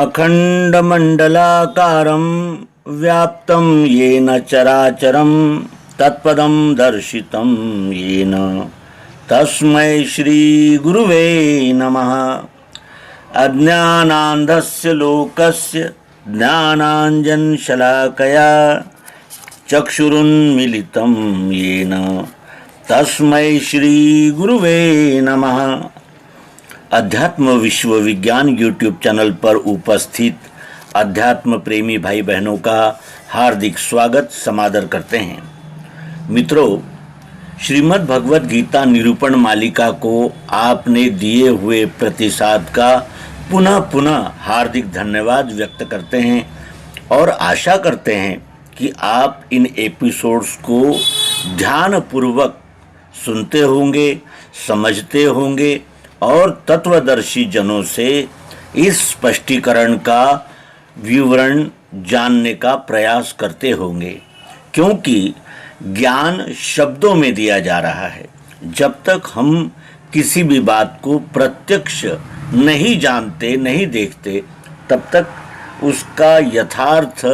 अखंडमंडलाकारं व्याप्तं येन चराचरं तत्पदं दर्शितं येन तस्मै श्री गुरुवे नमः। अज्ञानान्धस्य लोकस्य ज्ञानाञ्जनशलाकया चक्षुरुन्मीलितं येन तस्मै श्री गुरुवे नमः। अध्यात्म विश्व विज्ञान यूट्यूब चैनल पर उपस्थित अध्यात्म प्रेमी भाई बहनों का हार्दिक स्वागत समादर करते हैं। मित्रों, श्रीमद् भगवत गीता निरूपण मालिका को आपने दिए हुए प्रतिसाद का पुनः पुनः हार्दिक धन्यवाद व्यक्त करते हैं और आशा करते हैं कि आप इन एपिसोड्स को ध्यानपूर्वक सुनते होंगे, समझते होंगे और तत्वदर्शी जनों से इस स्पष्टीकरण का विवरण जानने का प्रयास करते होंगे, क्योंकि ज्ञान शब्दों में दिया जा रहा है। जब तक हम किसी भी बात को प्रत्यक्ष नहीं जानते, नहीं देखते, तब तक उसका यथार्थ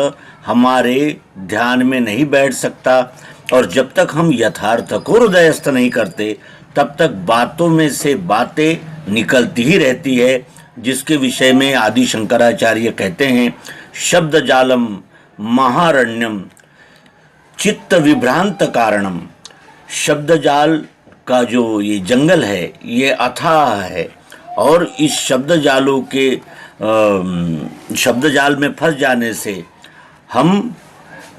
हमारे ध्यान में नहीं बैठ सकता, और जब तक हम यथार्थ को हृदयस्थ नहीं करते तब तक बातों में से बातें निकलती ही रहती है, जिसके विषय में आदि शंकराचार्य कहते हैं, शब्द जालम महारण्यम चित्त विभ्रांत कारणम। शब्द जाल का जो ये जंगल है ये अथाह है, और इस शब्द जालों के शब्द जाल में फंस जाने से हम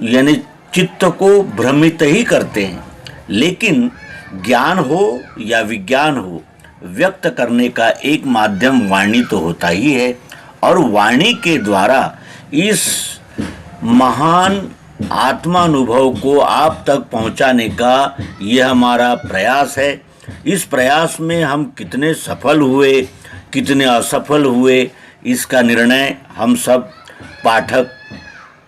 यानी चित्त को भ्रमित ही करते हैं। लेकिन ज्ञान हो या विज्ञान हो, व्यक्त करने का एक माध्यम वाणी तो होता ही है, और वाणी के द्वारा इस महान आत्मानुभव को आप तक पहुंचाने का यह हमारा प्रयास है। इस प्रयास में हम कितने सफल हुए, कितने असफल हुए, इसका निर्णय हम सब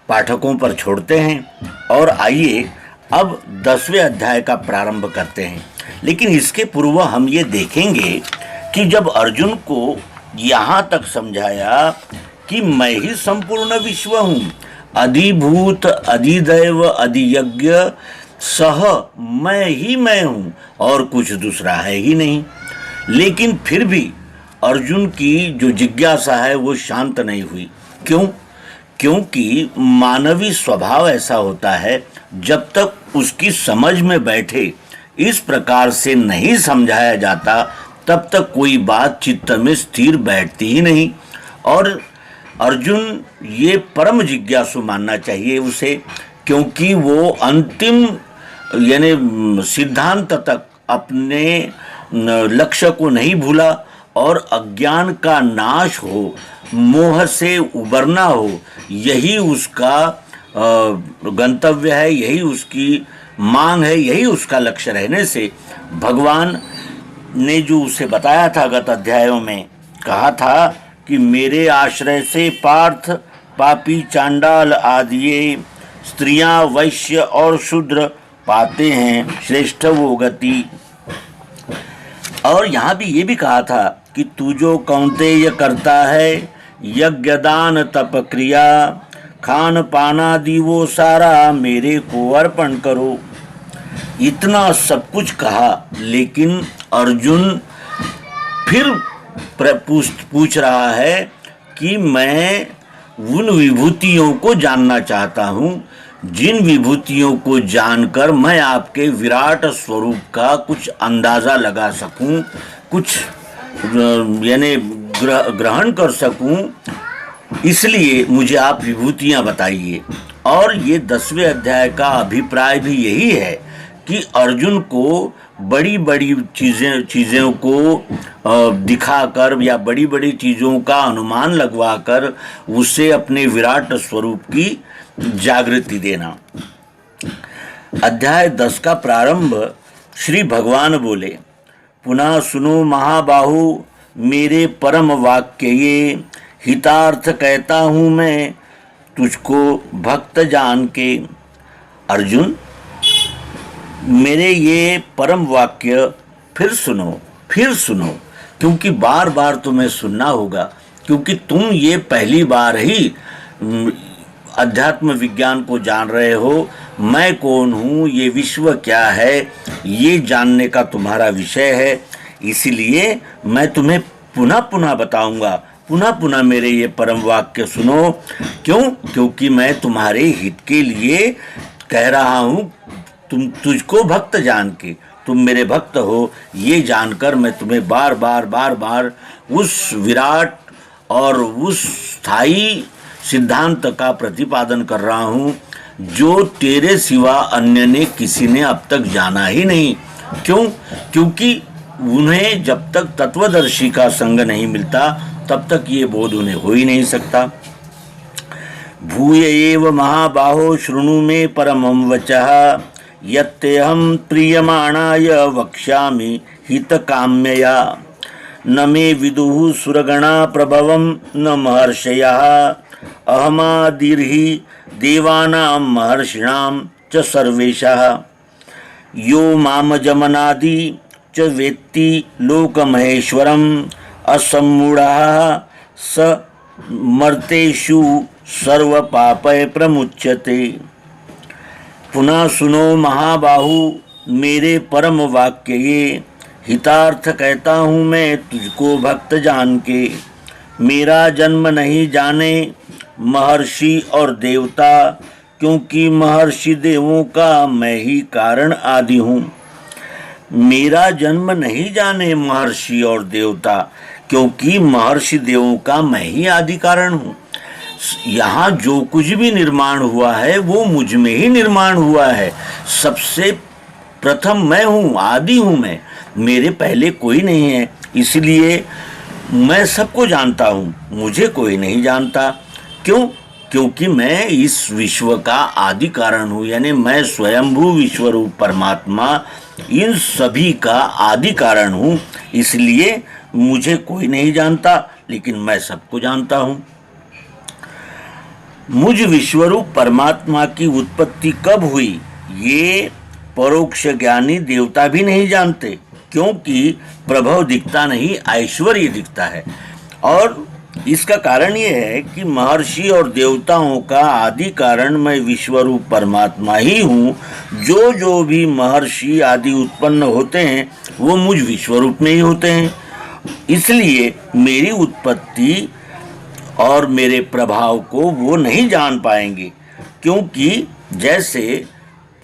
पाठकों पर छोड़ते हैं। और आइए अब 10वें अध्याय का प्रारंभ करते हैं। लेकिन इसके पूर्व हम ये देखेंगे कि जब अर्जुन को यहाँ तक समझाया कि मैं ही संपूर्ण विश्व हूँ, अधिभूत अधिदैव अधियज्ञ सह मैं हूँ और कुछ दूसरा है ही नहीं, लेकिन फिर भी अर्जुन की जो जिज्ञासा है वो शांत नहीं हुई। क्यों? क्योंकि मानवीय स्वभाव ऐसा होता है, जब तक उसकी समझ में बैठे इस प्रकार से नहीं समझाया जाता तब तक कोई बात चित्त में स्थिर बैठती ही नहीं। और अर्जुन ये परम जिज्ञासु मानना चाहिए उसे, क्योंकि वो अंतिम यानी सिद्धांत तक अपने लक्ष्य को नहीं भूला, और अज्ञान का नाश हो, मोह से उबरना हो, यही उसका गंतव्य है, यही उसकी मांग है, यही उसका लक्ष्य रहने से भगवान ने जो उसे बताया था, गत अध्यायों में कहा था कि मेरे आश्रय से पार्थ पापी चांडाल आदि स्त्रियां वैश्य और शूद्र पाते हैं श्रेष्ठ वो गति। और यहाँ भी ये भी कहा था कि तू जो कौन्तेय करता है यज्ञ दान तप क्रिया खान पानादि वो सारा मेरे को अर्पण करो। इतना सब कुछ कहा, लेकिन अर्जुन फिर पूछ रहा है कि मैं उन विभूतियों को जानना चाहता हूँ जिन विभूतियों को जानकर मैं आपके विराट स्वरूप का कुछ अंदाज़ा लगा सकूँ, कुछ यानी ग्रहण कर सकूँ। इसलिए मुझे आप विभूतियाँ बताइए। और ये 10वें अध्याय का अभिप्राय भी यही है कि अर्जुन को बड़ी बड़ी चीज़ों को दिखाकर या बड़ी बड़ी चीज़ों का अनुमान लगवाकर उसे अपने विराट स्वरूप की जागृति देना। अध्याय 10 का प्रारंभ श्री भगवान बोले, पुनः सुनो महाबाहु मेरे परम वाक्य ये, हितार्थ कहता हूँ मैं तुझको भक्त जान के। अर्जुन, मेरे ये परम वाक्य फिर सुनो, क्योंकि बार बार तुम्हें सुनना होगा, क्योंकि तुम ये पहली बार ही अध्यात्म विज्ञान को जान रहे हो। मैं कौन हूँ, ये विश्व क्या है, ये जानने का तुम्हारा विषय है। इसीलिए मैं तुम्हें पुनः पुनः बताऊंगा, पुनः पुनः मेरे ये परम वाक्य सुनो। क्यों? क्योंकि मैं तुम्हारे हित के लिए कह रहा हूँ। तुझको भक्त जान के, तुम मेरे भक्त हो ये जानकर मैं तुम्हें बार बार बार बार उस विराट और उस स्थायी सिद्धांत का प्रतिपादन कर रहा हूँ जो तेरे सिवा अन्य ने किसी ने अब तक जाना ही नहीं। क्यों? क्योंकि उन्हें जब तक तत्वदर्शी का संग नहीं मिलता तब तक ये बोध उन्हें हो ही नहीं सकता। भूय एव महाबाहो शृणु मे परमं वचः यत्तेऽहं प्रीयमाणाय वक्ष्यामि हितकाम्यया। न मे विदुः सुरगणा प्रभवं न महर्षयः अहमादिर्हि देवानां महर्षिणां च सर्वेशः। यो मामजमनादि च वेत्ति लोकमहेश्वरम् असम्मूढ़ः स मर्तेषु सर्वपापै प्रमुच्यते। पुनः सुनो महाबाहु मेरे परम वाक्य ये, हितार्थ कहता हूँ मैं तुझको भक्त जान के। मेरा जन्म नहीं जाने महर्षि और देवता, क्योंकि महर्षि देवों का मैं ही कारण आदि हूँ। मेरा जन्म नहीं जाने महर्षि और देवता, क्योंकि महर्षि देवों का मैं ही आदि कारण हूँ। यहाँ जो कुछ भी निर्माण हुआ है वो मुझ में ही निर्माण हुआ है। सबसे प्रथम मैं हूँ, आदि हूँ मैं, मेरे पहले कोई नहीं है। इसलिए मैं सबको जानता हूँ, मुझे कोई नहीं जानता। क्यों? क्योंकि मैं इस विश्व का आदि कारण हूँ, यानी मैं स्वयंभू विश्वरूप परमात्मा इन सभी का आदि कारण हूँ। इसलिए मुझे कोई नहीं जानता, लेकिन मैं सबको जानता हूँ। मुझ विश्वरूप परमात्मा की उत्पत्ति कब हुई ये परोक्ष ज्ञानी देवता भी नहीं जानते, क्योंकि प्रभव दिखता नहीं, ऐश्वर्य दिखता है। और इसका कारण ये है कि महर्षि और देवताओं का आदि कारण मैं विश्वरूप परमात्मा ही हूँ। जो जो भी महर्षि आदि उत्पन्न होते हैं वो मुझ विश्वरूप में ही होते हैं। इसलिए मेरी उत्पत्ति और मेरे प्रभाव को वो नहीं जान पाएंगे, क्योंकि जैसे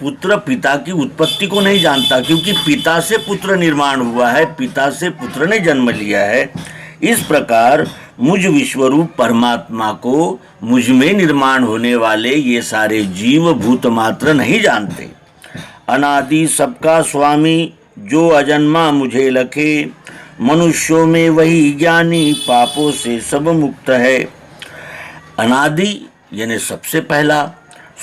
पुत्र पिता की उत्पत्ति को नहीं जानता, क्योंकि पिता से पुत्र निर्माण हुआ है, पिता से पुत्र ने जन्म लिया है। इस प्रकार मुझ विश्वरूप परमात्मा को मुझ में निर्माण होने वाले ये सारे जीव भूत मात्र नहीं जानते। अनादि सबका स्वामी जो अजन्मा मुझे लखे, मनुष्यों में वही ज्ञानी पापों से सब मुक्त है। अनादि यानी सबसे पहला,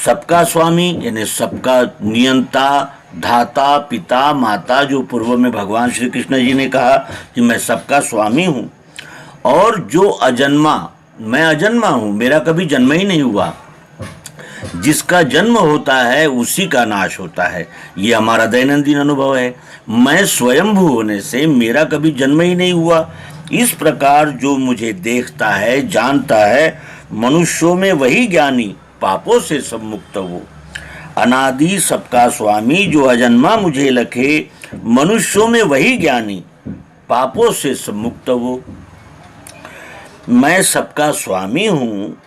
सबका स्वामी यानी सबका नियंता, धाता, पिता, माता, जो पूर्व में भगवान श्री कृष्ण जी ने कहा कि मैं सबका स्वामी हूँ। और जो अजन्मा, मैं अजन्मा हूँ, मेरा कभी जन्म ही नहीं हुआ। जिसका जन्म होता है उसी का नाश होता है, ये हमारा दैनंदिन अनुभव है। मैं स्वयंभू होने से मेरा कभी जन्म ही नहीं हुआ। इस प्रकार जो मुझे देखता है, जानता है, मनुष्यों में वही ज्ञानी पापों से सब मुक्त हो। अनादि सबका स्वामी जो अजन्मा मुझे लखे, मनुष्यों में वही ज्ञानी पापों से सब मुक्त हो। मैं सबका स्वामी हूँ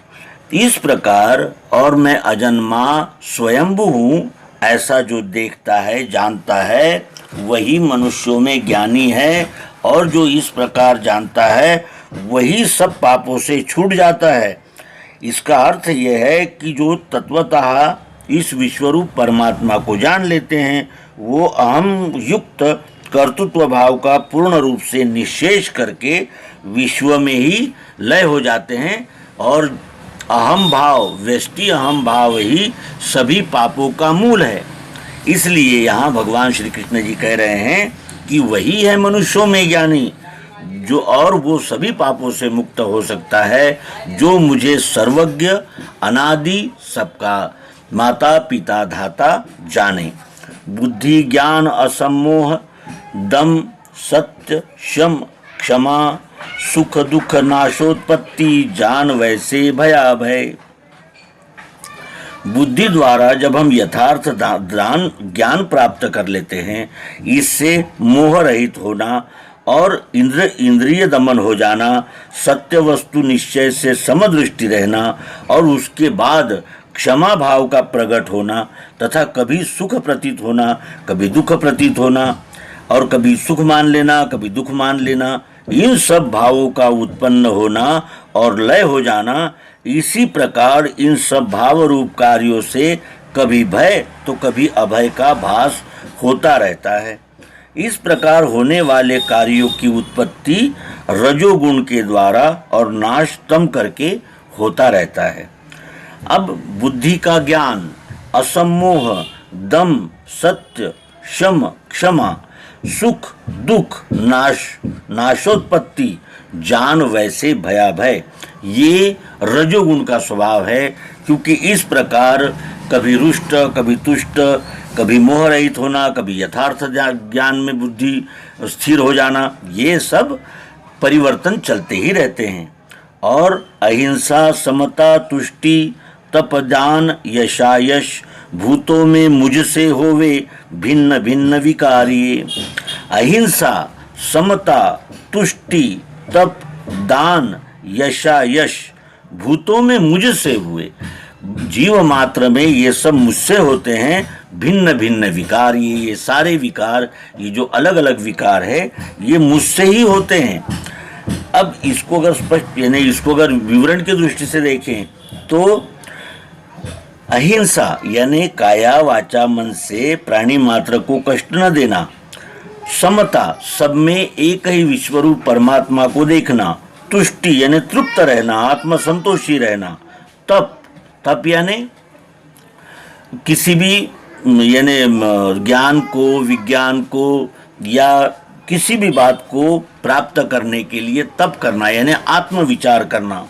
इस प्रकार, और मैं अजन्मा स्वयंभू हूँ, ऐसा जो देखता है, जानता है, वही मनुष्यों में ज्ञानी है। और जो इस प्रकार जानता है वही सब पापों से छूट जाता है। इसका अर्थ यह है कि जो तत्वतः इस विश्वरूप परमात्मा को जान लेते हैं वो अहम युक्त कर्तृत्व भाव का पूर्ण रूप से निश्चेष करके विश्व में ही लय हो जाते हैं। और अहम भाव, व्यष्टि अहम भाव ही सभी पापों का मूल है। इसलिए यहाँ भगवान श्री कृष्ण जी कह रहे हैं कि वही है मनुष्यों में ज्ञानी जो, और वो सभी पापों से मुक्त हो सकता है जो मुझे सर्वज्ञ, अनादि, सबका माता पिता धाता जाने। बुद्धि ज्ञान असम्मोह दम सत्य शम क्षमा सुख दुख नाशोत्पत्ति जान वैसे भया भय। बुद्धि द्वारा जब हम यथार्थ ज्ञान प्राप्त कर लेते हैं, इससे मोह रहित होना और इंद्रिय दमन हो जाना, सत्य वस्तु निश्चय से समदृष्टि रहना और उसके बाद क्षमा भाव का प्रकट होना तथा कभी सुख प्रतीत होना, कभी दुख प्रतीत होना और कभी सुख मान लेना, कभी दुख मान लेना, इन सब भावों का उत्पन्न होना और लय हो जाना, इसी प्रकार इन सब भाव रूप कार्यों से कभी भय तो कभी अभय का भास होता रहता है। इस प्रकार होने वाले कार्यों की उत्पत्ति रजोगुण के द्वारा और नाश तम करके होता रहता है। अब बुद्धि का ज्ञान, असम्मोह, दम, सत्य, शम, क्षमा, सुख दुख नाशोत्पत्ति जान वैसे भयाभय, ये रजोगुण का स्वभाव है। क्योंकि इस प्रकार कभी रुष्ट, कभी तुष्ट, कभी मोह रहित होना, कभी यथार्थ ज्ञान में बुद्धि स्थिर हो जाना, ये सब परिवर्तन चलते ही रहते हैं। और अहिंसा, समता, तुष्टि, तप, दान, यशायश भूतों में मुझसे होवे भिन्न भिन्न विकारिये। अहिंसा, समता, तुष्टि, तप, दान, यशायश भूतों में मुझसे हुए, जीव मात्र में ये सब मुझसे होते हैं। भिन्न भिन्न विकार, ये सारे विकार, ये जो अलग अलग विकार है, ये मुझसे ही होते हैं। अब इसको अगर स्पष्ट यानी इसको अगर विवरण की दृष्टि से देखें तो अहिंसा यानी काया वाचा मन से प्राणी मात्र को कष्ट न देना, समता सब में एक ही विश्वरूप परमात्मा को देखना, तुष्टि यानी तृप्त रहना, आत्मसंतोषी रहना, तप यानी किसी भी यानी ज्ञान को, विज्ञान को या किसी भी बात को प्राप्त करने के लिए तप करना यानी आत्मविचार करना,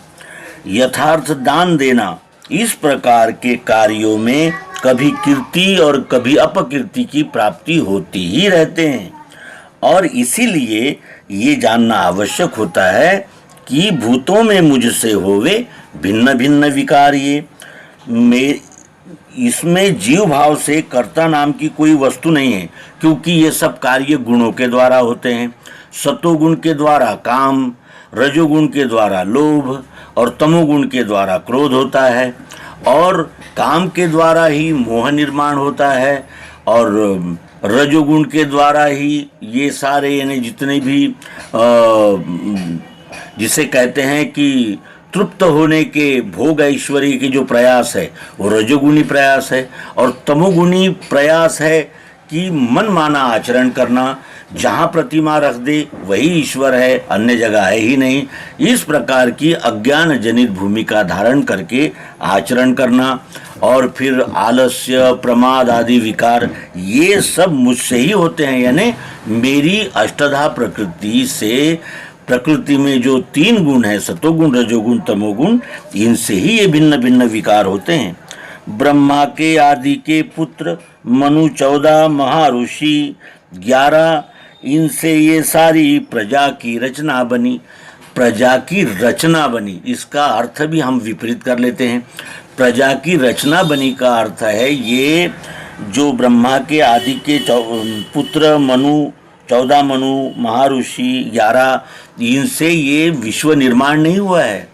यथार्थ दान देना, इस प्रकार के कार्यों में कभी कीर्ति और कभी अपकीर्ति की प्राप्ति होती ही रहते हैं। और इसीलिए ये जानना आवश्यक होता है कि भूतों में मुझसे होवे भिन्न भिन्न विकार। ये इसमें जीव भाव से कर्ता नाम की कोई वस्तु नहीं है, क्योंकि ये सब कार्य गुणों के द्वारा होते हैं। सतोगुण के द्वारा काम, रजोगुण के द्वारा लोभ और तमोगुण के द्वारा क्रोध होता है, और काम के द्वारा ही मोह निर्माण होता है, और रजोगुण के द्वारा ही ये सारे यानी जितने भी जिसे कहते हैं कि तृप्त होने के भोग ऐश्वर्य के जो प्रयास है वो रजोगुणी प्रयास है, और तमोगुणी प्रयास है कि मन माना आचरण करना, जहाँ प्रतिमा रख दे वही ईश्वर है, अन्य जगह है ही नहीं। इस प्रकार की अज्ञान जनित भूमिका धारण करके आचरण करना, और फिर आलस्य, प्रमाद आदि विकार, ये सब मुझसे ही होते हैं। यानी मेरी अष्टधा प्रकृति से, प्रकृति में जो तीन गुण है, सतोगुण, रजोगुण, तमोगुण, इनसे ही ये भिन्न भिन्न विकार होते हैं। ब्रह्मा के आदि के पुत्र मनु 14 महाऋषि 11, इनसे ये सारी प्रजा की रचना बनी। प्रजा की रचना बनी, इसका अर्थ भी हम विपरीत कर लेते हैं। प्रजा की रचना बनी का अर्थ है ये जो ब्रह्मा के आदि के पुत्र मनु 14 मनु महाऋषि 11, इनसे ये विश्व निर्माण नहीं हुआ है।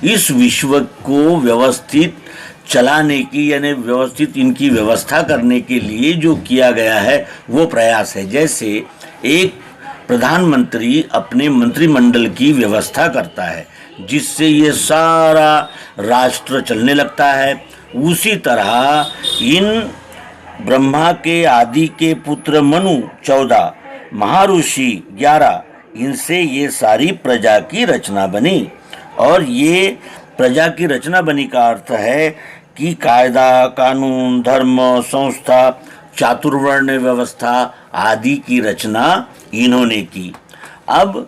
इस विश्व को व्यवस्थित चलाने की यानी व्यवस्थित इनकी व्यवस्था करने के लिए जो किया गया है वो प्रयास है। जैसे एक प्रधानमंत्री अपने मंत्रिमंडल की व्यवस्था करता है जिससे ये सारा राष्ट्र चलने लगता है, उसी तरह इन ब्रह्मा के आदि के पुत्र मनु 14 महाऋषि 11, इनसे ये सारी प्रजा की रचना बनी। और ये प्रजा की रचना बनी का अर्थ है कि कायदा, कानून, धर्म, संस्था, चातुर्वर्ण व्यवस्था आदि की रचना इन्होंने की। अब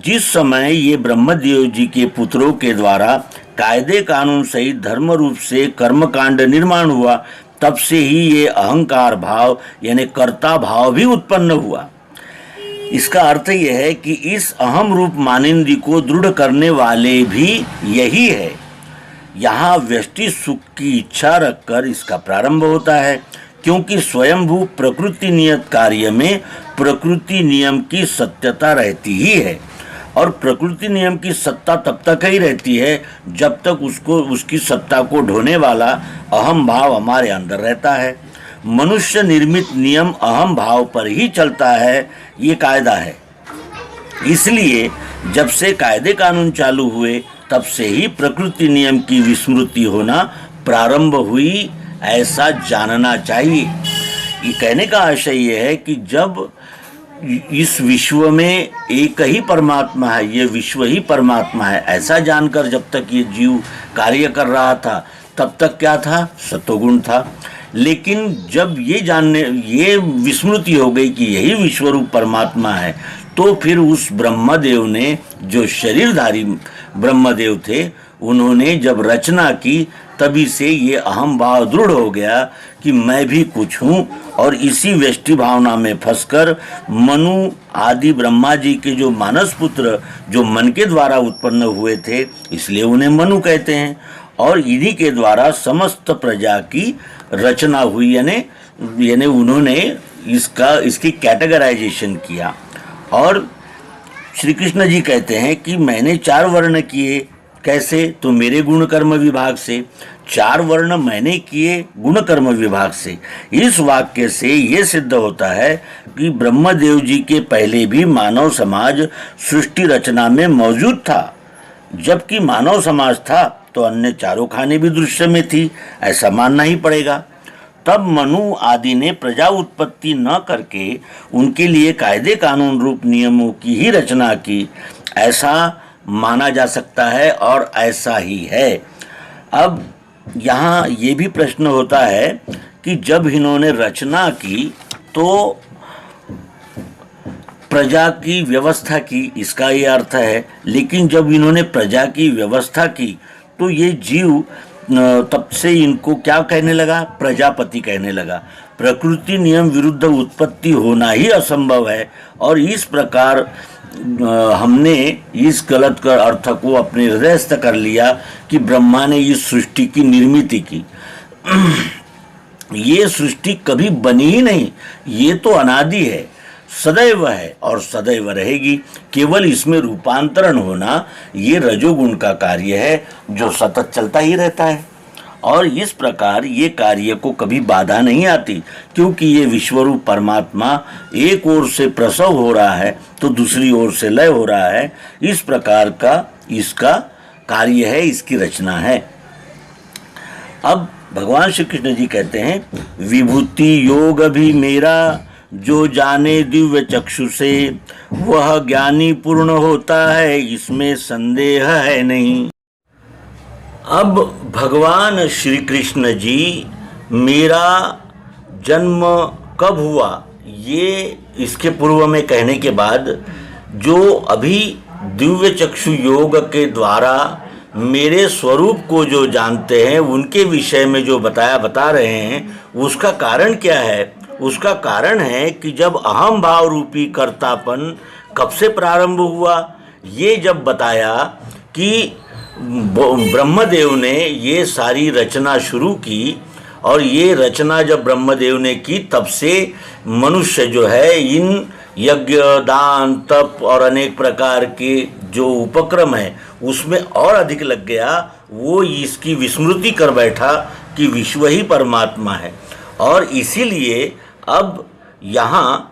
जिस समय ये ब्रह्मदेव जी के पुत्रों के द्वारा कायदे कानून सहित धर्म रूप से कर्मकांड निर्माण हुआ, तब से ही ये अहंकार भाव यानी कर्ता भाव भी उत्पन्न हुआ। इसका अर्थ यह है कि इस अहम रूप मानिंदी को दृढ़ करने वाले भी यही है। यहाँ व्यष्टि सुख की इच्छा रखकर इसका प्रारंभ होता है, क्योंकि स्वयंभू प्रकृति नियत कार्य में प्रकृति नियम की सत्यता रहती ही है, और प्रकृति नियम की सत्ता तब तक ही रहती है जब तक उसकी सत्ता को ढोने वाला अहम भाव हमारे अंदर रहता है। मनुष्य निर्मित नियम अहम भाव पर ही चलता है, ये कायदा है। इसलिए जब से कायदे कानून चालू हुए तब से ही प्रकृति नियम की विस्मृति होना प्रारंभ हुई, ऐसा जानना चाहिए। ये कहने का आशय ये है कि जब इस विश्व में एक ही परमात्मा है, ये विश्व ही परमात्मा है, ऐसा जानकर जब तक ये जीव कार्य कर रहा था तब तक क्या था? सत्वगुण था। लेकिन जब ये विस्मृति हो गई कि यही विश्वरूप परमात्मा है, तो फिर उस ब्रह्मदेव ने, जो शरीरधारी ब्रह्मदेव थे, उन्होंने जब रचना की तभी से ये अहम भाव दृढ़ हो गया कि मैं भी कुछ हूँ, और इसी व्यष्टि भावना में फंसकर मनु आदि ब्रह्मा जी के जो मानस पुत्र जो मन के द्वारा उत्पन्न हुए थे, इसलिए उन्हें मनु कहते हैं, और इन्हीं के द्वारा समस्त प्रजा की रचना हुई, यानी उन्होंने इसकी कैटेगराइजेशन किया। और श्री कृष्ण जी कहते हैं कि मैंने 4 वर्ण किए। कैसे? तो मेरे गुण कर्म विभाग से 4 वर्ण मैंने किए गुण कर्म विभाग से। इस वाक्य से ये सिद्ध होता है कि ब्रह्मदेव जी के पहले भी मानव समाज सृष्टि रचना में मौजूद था। जबकि मानव समाज था तो अन्य चारों खाने भी दृश्य में थी, ऐसा मानना ही पड़ेगा। तब मनु आदि ने प्रजा उत्पत्ति न करके उनके लिए कायदे कानून रूप नियमों की ही रचना की, ऐसा माना जा सकता है, और ऐसा ही है। अब यहाँ ये भी प्रश्न होता है कि जब इन्होंने रचना की तो प्रजा की व्यवस्था की, इसका ये अर्थ है। लेकिन जब इन्होंने प्रजा की व्यवस्था की तो ये जीव तब से इनको क्या कहने लगा? प्रजापति कहने लगा। प्रकृति नियम विरुद्ध उत्पत्ति होना ही असंभव है, और इस प्रकार हमने इस गलत कर अर्थ को अपने हृदयस्थ कर लिया कि ब्रह्मा ने इस सृष्टि की निर्मित की। ये सृष्टि कभी बनी ही नहीं, ये तो अनादि है, सदैव है और सदैव रहेगी। केवल इसमें रूपांतरण होना ये रजोगुण का कार्य है जो सतत चलता ही रहता है, और इस प्रकार ये कार्य को कभी बाधा नहीं आती, क्योंकि ये विश्वरूप परमात्मा एक ओर से प्रसव हो रहा है तो दूसरी ओर से लय हो रहा है। इस प्रकार का इसका कार्य है, इसकी रचना है। अब भगवान श्री कृष्ण जी कहते हैं, विभूति योग भी मेरा जो जाने दिव्य चक्षु से, वह ज्ञानी पूर्ण होता है, इसमें संदेह है नहीं। अब भगवान श्री कृष्ण जी मेरा जन्म कब हुआ, ये इसके पूर्व में कहने के बाद जो अभी दिव्य चक्षु योग के द्वारा मेरे स्वरूप को जो जानते हैं उनके विषय में जो बता रहे हैं, उसका कारण क्या है? उसका कारण है कि जब अहम भाव रूपी कर्तापन कब से प्रारंभ हुआ, ये जब बताया कि ब्रह्मदेव ने ये सारी रचना शुरू की, और ये रचना जब ब्रह्मदेव ने की तब से मनुष्य जो है इन यज्ञ दान तप और अनेक प्रकार के जो उपक्रम है उसमें और अधिक लग गया। वो इसकी विस्मृति कर बैठा कि विश्व ही परमात्मा है, और इसीलिए अब यहाँ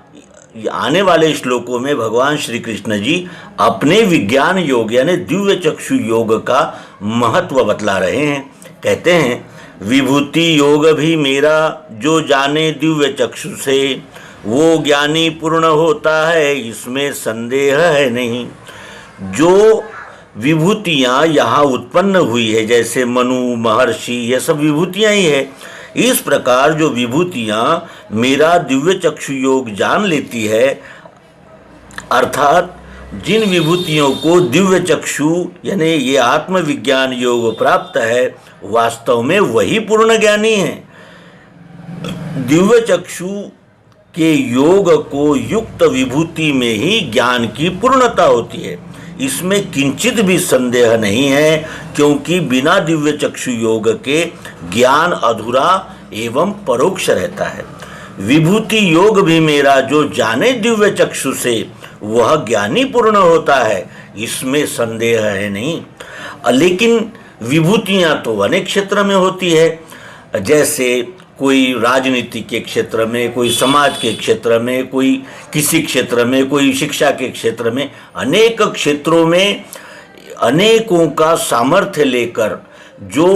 आने वाले श्लोकों में भगवान श्री कृष्ण जी अपने विज्ञान योग यानी दिव्य चक्षु योग का महत्व बतला रहे हैं। कहते हैं, विभूति योग भी मेरा जो जाने दिव्य चक्षु से, वो ज्ञानी पूर्ण होता है, इसमें संदेह है नहीं। जो विभूतियाँ यहाँ उत्पन्न हुई है, जैसे मनु महर्षि, ये सब विभूतियाँ ही है। इस प्रकार जो विभूतियाँ मेरा दिव्य चक्षु योग जान लेती है, अर्थात जिन विभूतियों को दिव्य चक्षु यानी ये आत्मविज्ञान योग प्राप्त है, वास्तव में वही पूर्ण ज्ञानी है। दिव्य चक्षु कि योग को युक्त विभूति में ही ज्ञान की पूर्णता होती है। इसमें किंचित भी संदेह नहीं है, क्योंकि बिना दिव्य चक्षु योग के ज्ञान अधूरा एवं परोक्ष रहता है। विभूति योग भी मेरा जो जाने दिव्य चक्षु से वह ज्ञानी पूर्ण होता है, इसमें संदेह है नहीं। लेकिन विभूतियां तो अनेक क्षेत्र में होती है, जैसे कोई राजनीति के क्षेत्र में, कोई समाज के क्षेत्र में, कोई किसी क्षेत्र में, कोई शिक्षा के क्षेत्र में, अनेक क्षेत्रों में अनेकों का सामर्थ्य लेकर जो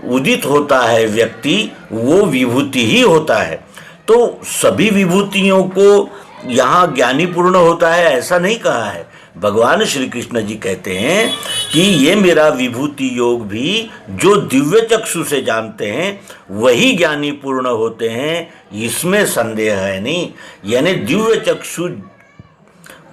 उदित होता है व्यक्ति, वो विभूति ही होता है। तो सभी विभूतियों को यहाँ ज्ञानी पूर्ण होता है ऐसा नहीं कहा है। भगवान श्री कृष्ण जी कहते हैं कि ये मेरा विभूति योग भी जो दिव्य चक्षु से जानते हैं वही ज्ञानी पूर्ण होते हैं, इसमें संदेह है नहीं। यानी दिव्य चक्षु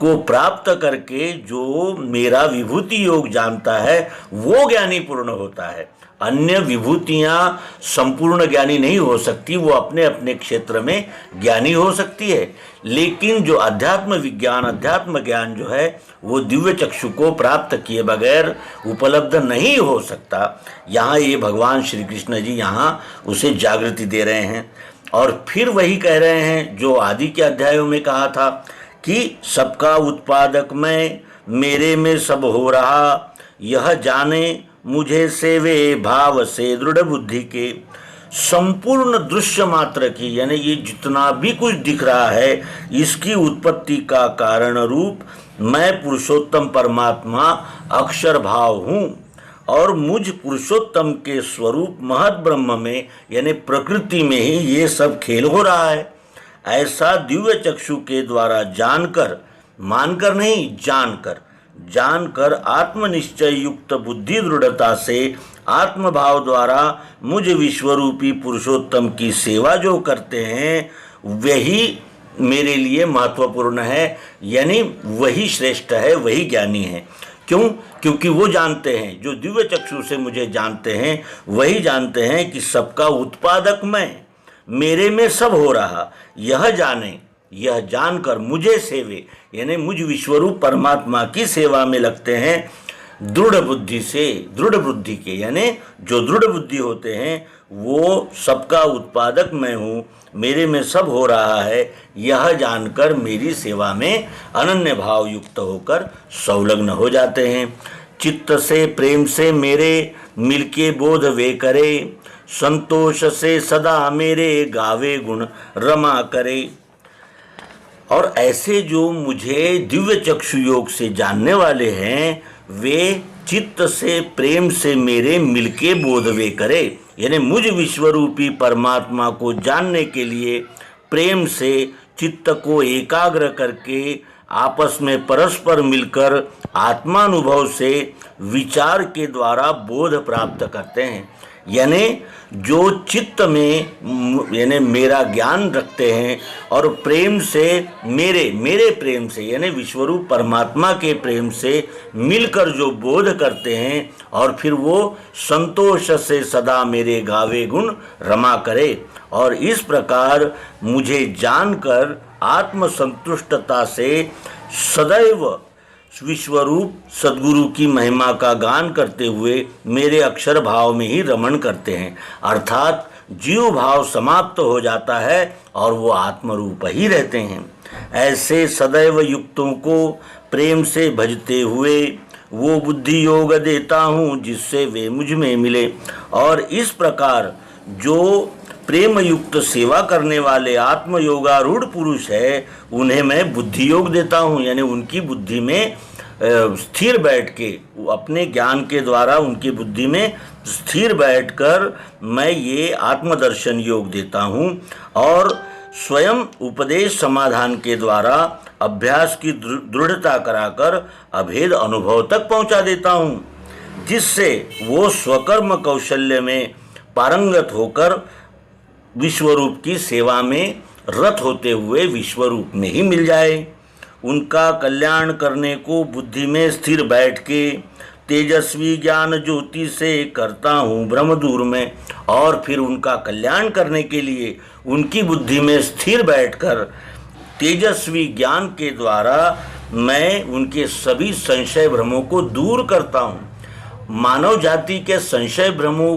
को प्राप्त करके जो मेरा विभूति योग जानता है वो ज्ञानी पूर्ण होता है। अन्य विभूतियां संपूर्ण ज्ञानी नहीं हो सकती, वो अपने अपने क्षेत्र में ज्ञानी हो सकती है, लेकिन जो अध्यात्म विज्ञान, अध्यात्म ज्ञान जो है वो दिव्य चक्षु को प्राप्त किए बगैर उपलब्ध नहीं हो सकता। यहाँ ये भगवान श्री कृष्ण जी यहाँ उसे जागृति दे रहे हैं और फिर वही कह रहे हैं जो आदि के अध्यायों में कहा था कि सबका उत्पादक मैं, मेरे में सब हो रहा, यह जाने मुझे सेवे भाव से दृढ़ बुद्धि के। संपूर्ण दृश्य मात्र की, यानी ये जितना भी कुछ दिख रहा है इसकी उत्पत्ति का कारण रूप मैं पुरुषोत्तम परमात्मा अक्षर भाव हूँ और मुझ पुरुषोत्तम के स्वरूप महत ब्रह्म में यानी प्रकृति में ही ये सब खेल हो रहा है। ऐसा दिव्य चक्षु के द्वारा जानकर, मानकर नहीं जानकर आत्मनिश्चय युक्त बुद्धि दृढ़ता से आत्मभाव द्वारा मुझ विश्वरूपी पुरुषोत्तम की सेवा जो करते हैं वही मेरे लिए महत्वपूर्ण है, यानी वही श्रेष्ठ है, वही ज्ञानी है। क्यों? क्योंकि वो जानते हैं, जो दिव्य चक्षु से मुझे जानते हैं वही जानते हैं कि सबका उत्पादक मैं, मेरे में सब हो रहा, यह जाने, यह जानकर मुझे सेवे यानी मुझ विश्वरूप परमात्मा की सेवा में लगते हैं दृढ़ बुद्धि से, दृढ़ बुद्धि के, यानी जो दृढ़ बुद्धि होते हैं वो सबका उत्पादक मैं हूँ, मेरे में सब हो रहा है, यह जानकर मेरी सेवा में अनन्य भाव युक्त होकर संलग्न हो जाते हैं। चित्त से प्रेम से मेरे मिलके बोध वे करे, संतोष से सदा मेरे गावे गुण रमा करे। और ऐसे जो मुझे दिव्य चक्षु योग से जानने वाले हैं वे चित्त से प्रेम से मेरे मिलके बोध वे करे, यानी मुझ विश्वरूपी परमात्मा को जानने के लिए प्रेम से चित्त को एकाग्र करके आपस में परस्पर मिलकर आत्मानुभव से विचार के द्वारा बोध प्राप्त करते हैं। यानी जो चित्त में यानी मेरा ज्ञान रखते हैं और प्रेम से मेरे प्रेम से यानी विश्वरूप परमात्मा के प्रेम से मिलकर जो बोध करते हैं और फिर वो संतोष से सदा मेरे गावे गुण रमा करे, और इस प्रकार मुझे जानकर आत्मसंतुष्टता से सदैव विश्वरूप सद्गुरु की महिमा का गान करते हुए मेरे अक्षर भाव में ही रमण करते हैं, अर्थात जीव भाव समाप्त हो जाता है और वो आत्मरूप ही रहते हैं। ऐसे सदैव युक्तों को प्रेम से भजते हुए वो बुद्धि योग देता हूँ जिससे वे मुझ में मिले। और इस प्रकार जो प्रेम युक्त सेवा करने वाले आत्मयोगारूढ़ पुरुष है उन्हें मैं बुद्धि योग देता हूँ, यानी उनकी बुद्धि में स्थिर बैठ के अपने ज्ञान के द्वारा उनकी बुद्धि में स्थिर बैठकर मैं ये आत्मदर्शन योग देता हूँ और स्वयं उपदेश समाधान के द्वारा अभ्यास की दृढ़ता कराकर अभेद अनुभव तक पहुँचा देता हूँ, जिससे वो स्वकर्म कौशल्य में पारंगत होकर विश्वरूप की सेवा में रत होते हुए विश्वरूप में ही मिल जाए। उनका कल्याण करने को बुद्धि में स्थिर बैठ के तेजस्वी ज्ञान ज्योति से करता हूँ भ्रम दूर में, और फिर उनका कल्याण करने के लिए उनकी बुद्धि में स्थिर बैठकर तेजस्वी ज्ञान के द्वारा मैं उनके सभी संशय भ्रमों को दूर करता हूँ। मानव जाति के संशय भ्रमों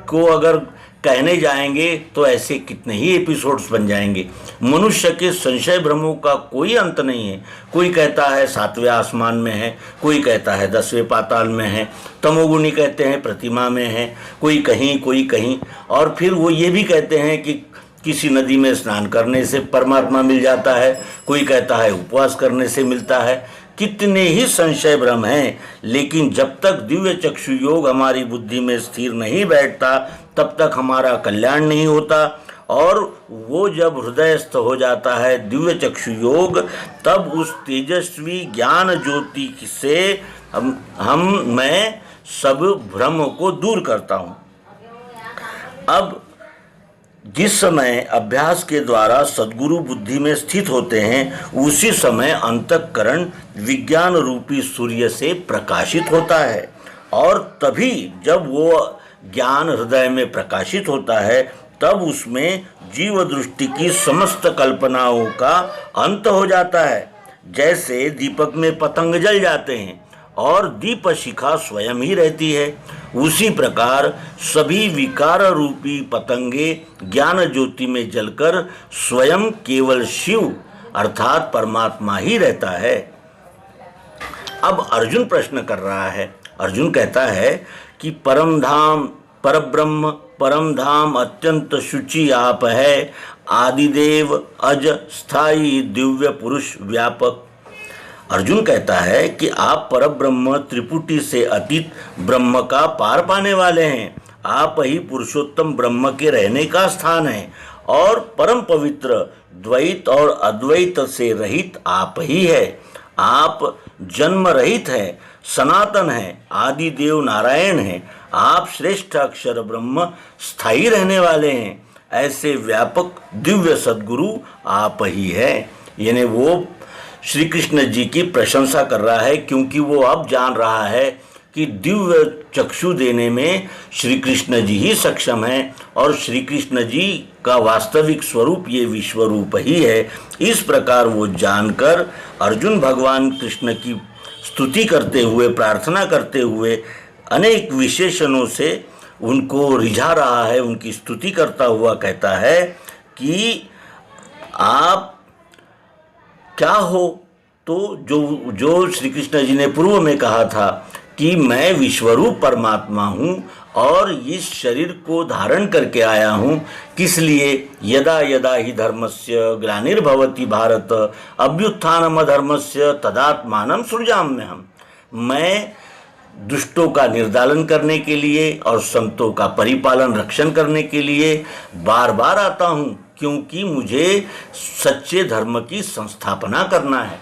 को अगर कहने जाएंगे तो ऐसे कितने ही एपिसोड्स बन जाएंगे। मनुष्य के संशय भ्रमों का कोई अंत नहीं है। कोई कहता है 7वें आसमान में है, कोई कहता है 10वें पाताल में है, तमोगुणी कहते हैं प्रतिमा में है, कोई कहीं, और फिर वो ये भी कहते हैं कि किसी नदी में स्नान करने से परमात्मा मिल जाता है, कोई कहता है उपवास करने से मिलता है। कितने ही संशय भ्रम हैं, लेकिन जब तक दिव्य चक्षु योग हमारी बुद्धि में स्थिर नहीं बैठता तब तक हमारा कल्याण नहीं होता। और वो जब हृदयस्थ हो जाता है दिव्य चक्षु योग, तब उस तेजस्वी ज्ञान ज्योति से मैं सब भ्रम को दूर करता हूँ। अब जिस समय अभ्यास के द्वारा सद्गुरु बुद्धि में स्थित होते हैं, उसी समय अंतःकरण विज्ञान रूपी सूर्य से प्रकाशित होता है, और तभी जब वो ज्ञान हृदय में प्रकाशित होता है तब उसमें जीव दृष्टि की समस्त कल्पनाओं का अंत हो जाता है। जैसे दीपक में पतंग जल जाते हैं और दीप शिखा स्वयं ही रहती है, उसी प्रकार सभी विकार रूपी पतंगे ज्ञान ज्योति में जलकर स्वयं केवल शिव अर्थात परमात्मा ही रहता है। अब अर्जुन प्रश्न कर रहा है। अर्जुन कहता है कि परम धाम परब्रह्म परम धाम अत्यंत शुचि आप है, आदिदेव अज स्थाई दिव्य पुरुष व्यापक। अर्जुन कहता है कि आप परब्रह्म त्रिपुटी से अतीत ब्रह्म का पार पाने वाले हैं। आप ही पुरुषोत्तम ब्रह्म के रहने का स्थान है, और परम पवित्र द्वैत और अद्वैत से रहित आप ही है। आप जन्म रहित हैं, सनातन हैं, आदि देव नारायण हैं। आप श्रेष्ठ अक्षर ब्रह्म स्थायी रहने वाले हैं। ऐसे व्यापक दिव्य सद्गुरु आप ही है। यानी वो श्री कृष्ण जी की प्रशंसा कर रहा है, क्योंकि वो अब जान रहा है कि दिव्य चक्षु देने में श्री कृष्ण जी ही सक्षम हैं, और श्री कृष्ण जी का वास्तविक स्वरूप ये विश्व रूप ही है। इस प्रकार वो जानकर अर्जुन भगवान कृष्ण की स्तुति करते हुए, प्रार्थना करते हुए, अनेक विशेषणों से उनको रिझा रहा है। उनकी स्तुति करता हुआ कहता है कि आप क्या हो? तो जो श्री कृष्ण जी ने पूर्व में कहा था कि मैं विश्वरूप परमात्मा हूँ और इस शरीर को धारण करके आया हूँ, किस लिए? यदा यदा ही धर्मस्य ग्लानिर्भवति भारत अभ्युत्थानम धर्मस्य तदात्मानं सृजाम्यहम्। मैं दुष्टों का निर्दालन करने के लिए और संतों का परिपालन रक्षण करने के लिए बार बार आता हूँ, क्योंकि मुझे सच्चे धर्म की संस्थापना करना है।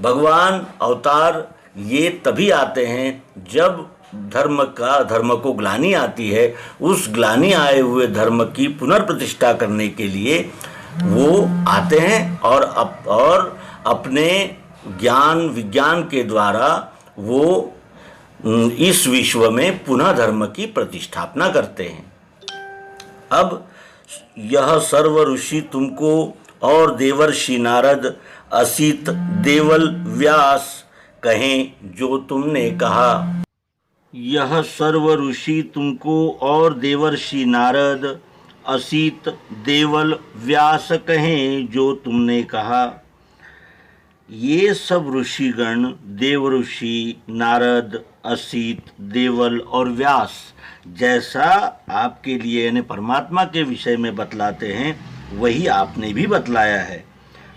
भगवान अवतार ये तभी आते हैं जब धर्म को ग्लानि आती है। उस ग्लानि आए हुए धर्म की पुनर्प्रतिष्ठा करने के लिए वो आते हैं, और अपने ज्ञान विज्ञान के द्वारा वो इस विश्व में पुनः धर्म की प्रतिष्ठापना करते हैं। अब यह सर्व ऋषि तुमको और देवर्षि नारद असित देवल व्यास कहें जो तुमने कहा। यह सर्व ऋषि तुमको और देवर्षि नारद असित देवल व्यास कहें जो तुमने कहा। ये सब ऋषिगण देव ऋषि नारद असित देवल और व्यास जैसा आपके लिए यानी परमात्मा के विषय में बतलाते हैं, वही आपने भी बतलाया है।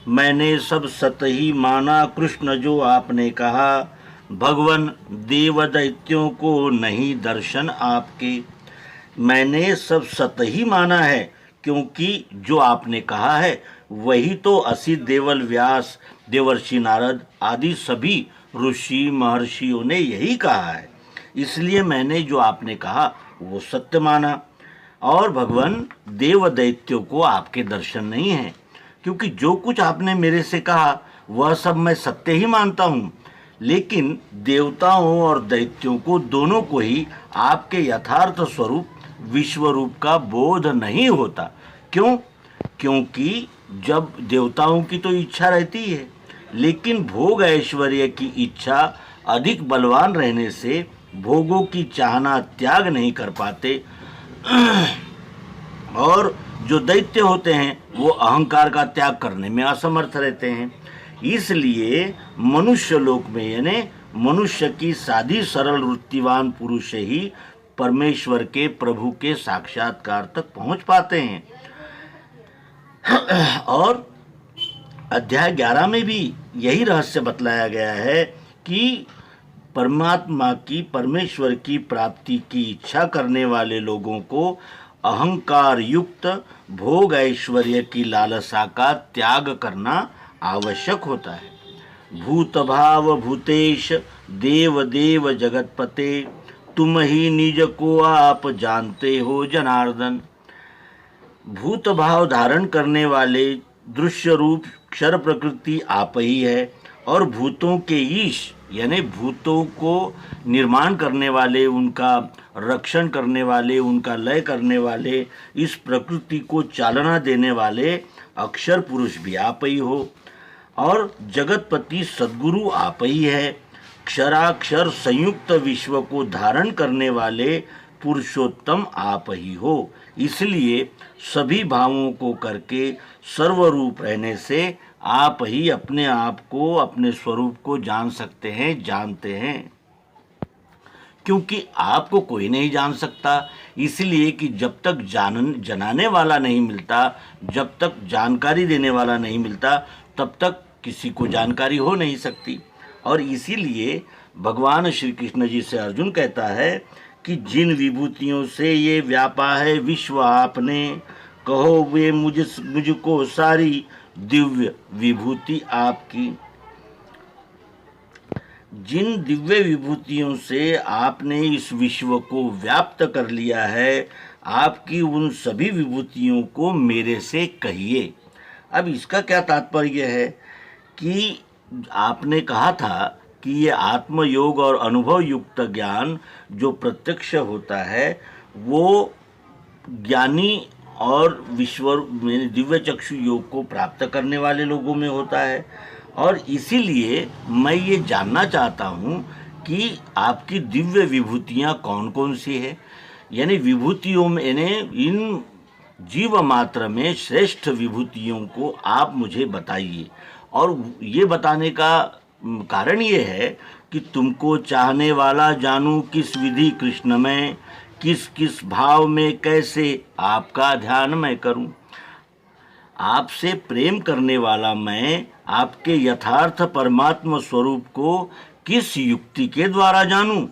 मैंने सब सत ही माना कृष्ण जो आपने कहा, भगवन देव दैत्यों को नहीं दर्शन आपके। मैंने सब सत ही माना है, क्योंकि जो आपने कहा है वही तो असित देवल व्यास देवर्षि नारद आदि सभी ऋषि महर्षियों ने यही कहा है। इसलिए मैंने जो आपने कहा वो सत्य माना। और भगवान देव दैत्यों को आपके दर्शन नहीं है, क्योंकि जो कुछ आपने मेरे से कहा वह सब मैं सत्य ही मानता हूँ, लेकिन देवताओं और दैत्यों को दोनों को ही आपके यथार्थ स्वरूप विश्व रूप का बोध नहीं होता। क्यों? क्योंकि जब देवताओं की तो इच्छा रहती है, लेकिन भोग ऐश्वर्य की इच्छा अधिक बलवान रहने से भोगों की चाहना त्याग नहीं कर पाते और जो दैत्य होते हैं वो अहंकार का त्याग करने में असमर्थ रहते हैं। इसलिए मनुष्य लोक में यानी मनुष्य की साधी सरल वृत्तिवान पुरुष ही परमेश्वर के प्रभु के साक्षात्कार तक पहुंच पाते हैं। और अध्याय 11 में भी यही रहस्य बतलाया गया है कि परमात्मा की परमेश्वर की प्राप्ति की इच्छा करने वाले लोगों को अहंकार युक्त भोग ऐश्वर्य की लालसा का त्याग करना आवश्यक होता है। भूत भाव भूतेश देव देव जगतपते, तुम ही निज को आप जानते हो जनार्दन। भूत भाव धारण करने वाले दृश्य रूप क्षर प्रकृति आप ही है और भूतों के ईश यानी भूतों को निर्माण करने वाले, उनका रक्षण करने वाले, उनका लय करने वाले, इस प्रकृति को चालना देने वाले अक्षर पुरुष भी आप ही हो और जगतपति सद्गुरु आप ही है। क्षराक्षर संयुक्त विश्व को धारण करने वाले पुरुषोत्तम आप ही हो। इसलिए सभी भावों को करके सर्वरूप रहने से आप ही अपने आप को, अपने स्वरूप को जान सकते हैं, जानते हैं, क्योंकि आपको कोई नहीं जान सकता। इसलिए कि जब तक जनाने वाला नहीं मिलता, जब तक जानकारी देने वाला नहीं मिलता, तब तक किसी को जानकारी हो नहीं सकती। और इसीलिए भगवान श्री कृष्ण जी से अर्जुन कहता है कि जिन विभूतियों से ये व्यापा है विश्व आपने, कहो वे मुझको सारी दिव्य विभूति आपकी। जिन दिव्य विभूतियों से आपने इस विश्व को व्याप्त कर लिया है, आपकी उन सभी विभूतियों को मेरे से कहिए। अब इसका क्या तात्पर्य है कि आपने कहा था कि ये आत्मयोग और अनुभव युक्त ज्ञान जो प्रत्यक्ष होता है वो ज्ञानी और विश्व दिव्य चक्षु योग को प्राप्त करने वाले लोगों में होता है। और इसीलिए मैं ये जानना चाहता हूँ कि आपकी दिव्य विभूतियाँ कौन कौन सी है। यानी विभूतियों में इन जीव मात्र में श्रेष्ठ विभूतियों को आप मुझे बताइए। और ये बताने का कारण ये है कि तुमको चाहने वाला जानूं किस विधि कृष्ण में, किस किस भाव में कैसे आपका ध्यान मैं करूं। आपसे प्रेम करने वाला मैं आपके यथार्थ परमात्मा स्वरूप को किस युक्ति के द्वारा जानूं।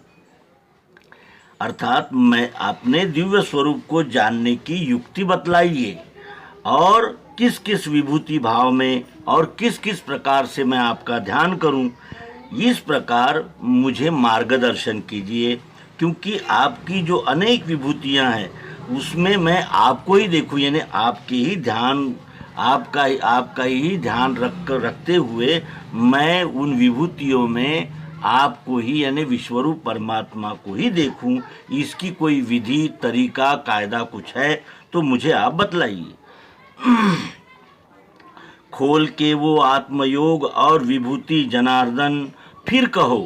अर्थात मैं अपने दिव्य स्वरूप को जानने की युक्ति बतलाइए और किस किस विभूति भाव में और किस किस प्रकार से मैं आपका ध्यान करूं। इस प्रकार मुझे मार्गदर्शन कीजिए, क्योंकि आपकी जो अनेक विभूतियां हैं उसमें मैं आपको ही देखूं, यानी आपके ही ध्यान, आपका ही ध्यान रखते हुए मैं उन विभूतियों में आपको ही यानी विश्वरूप परमात्मा को ही देखूं। इसकी कोई विधि, तरीका, कायदा कुछ है तो मुझे आप बतलाइए। खोल के वो आत्मयोग और विभूति जनार्दन, फिर कहो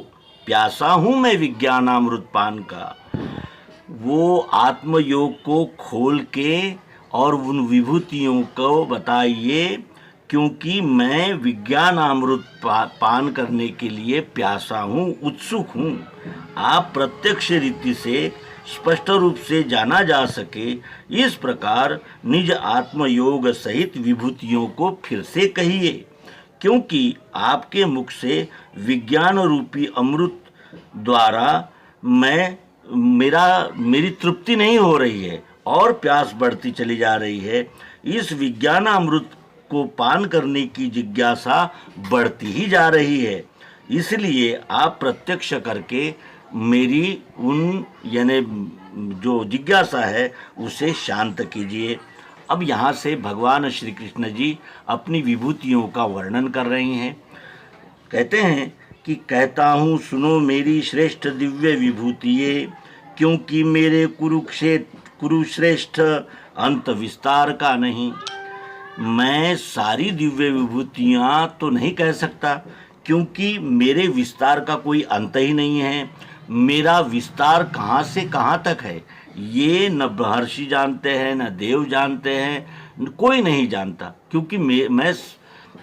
प्यासा हूं मैं विज्ञानामृत पान का। वो आत्मयोग को खोल के और उन विभूतियों को बताइए, क्योंकि मैं विज्ञान अमृत पान करने के लिए प्यासा हूँ, उत्सुक हूँ। आप प्रत्यक्ष रीति से स्पष्ट रूप से जाना जा सके, इस प्रकार निज आत्मयोग सहित विभूतियों को फिर से कहिए, क्योंकि आपके मुख से विज्ञान रूपी अमृत द्वारा मेरी तृप्ति नहीं हो रही है और प्यास बढ़ती चली जा रही है। इस विज्ञान अमृत को पान करने की जिज्ञासा बढ़ती ही जा रही है। इसलिए आप प्रत्यक्ष करके मेरी उन यानी जो जिज्ञासा है उसे शांत कीजिए। अब यहाँ से भगवान श्री कृष्ण जी अपनी विभूतियों का वर्णन कर रही हैं। कहते हैं कि कहता हूँ सुनो मेरी श्रेष्ठ दिव्य विभूतिये, क्योंकि मेरे कुरुश्रेष्ठ अंत विस्तार का नहीं। मैं सारी दिव्य विभूतियाँ तो नहीं कह सकता, क्योंकि मेरे विस्तार का कोई अंत ही नहीं है। मेरा विस्तार कहाँ से कहाँ तक है, ये न महर्षि जानते हैं, न देव जानते हैं, कोई नहीं जानता, क्योंकि मैं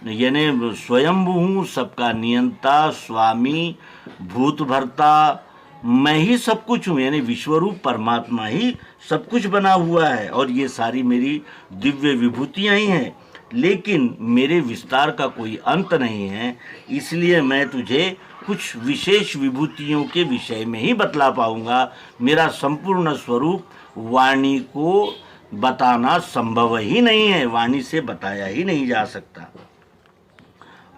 यानी स्वयंभू हूँ, सबका नियंता, स्वामी, भूत भर्ता, मैं ही सब कुछ हूँ। यानी विश्वरूप परमात्मा ही सब कुछ बना हुआ है, और ये सारी मेरी दिव्य विभूतियाँ ही हैं। लेकिन मेरे विस्तार का कोई अंत नहीं है, इसलिए मैं तुझे कुछ विशेष विभूतियों के विषय में ही बतला पाऊंगा। मेरा संपूर्ण स्वरूप वाणी को बताना संभव ही नहीं है, वाणी से बताया ही नहीं जा सकता।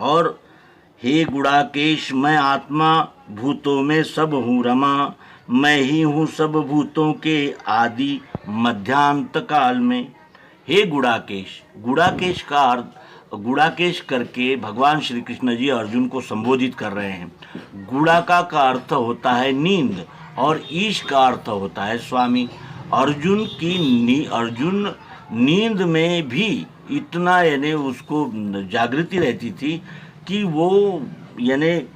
और हे गुड़ाकेश, मैं आत्मा भूतों में सब हूँ रमा, मैं ही हूँ सब भूतों के आदि मध्यांत काल में। हे गुड़ाकेश, गुड़ाकेश का अर्थ, गुड़ाकेश करके भगवान श्री कृष्ण जी अर्जुन को संबोधित कर रहे हैं। गुड़ाका का अर्थ होता है नींद, और ईश का अर्थ होता है स्वामी। अर्जुन नींद में भी इतना यानी उसको जागृति रहती थी कि वो यानी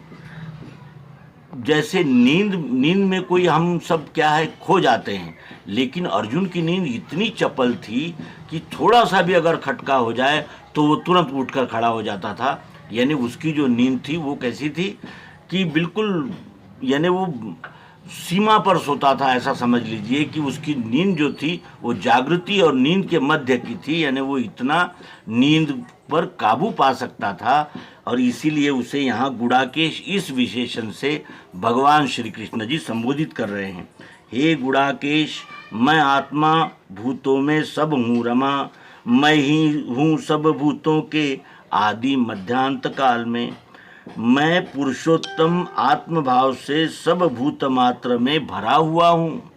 जैसे नींद में कोई हम सब क्या है खो जाते हैं, लेकिन अर्जुन की नींद इतनी चपल थी कि थोड़ा सा भी अगर खटका हो जाए तो वो तुरंत उठकर खड़ा हो जाता था। यानी उसकी जो नींद थी वो कैसी थी कि बिल्कुल यानी वो सीमा पर सोता था, ऐसा समझ लीजिए कि उसकी नींद जो थी वो जागृति और नींद के मध्य की थी। यानी वो इतना नींद पर काबू पा सकता था, और इसीलिए उसे यहाँ गुड़ाकेश इस विशेषण से भगवान श्री कृष्ण जी संबोधित कर रहे हैं। हे गुड़ाकेश, मैं आत्मा भूतों में सब हूँ रमा, मैं ही हूँ सब भूतों के आदि मध्यांत काल में। मैं पुरुषोत्तम आत्मभाव से सब भूत मात्र में भरा हुआ हूँ,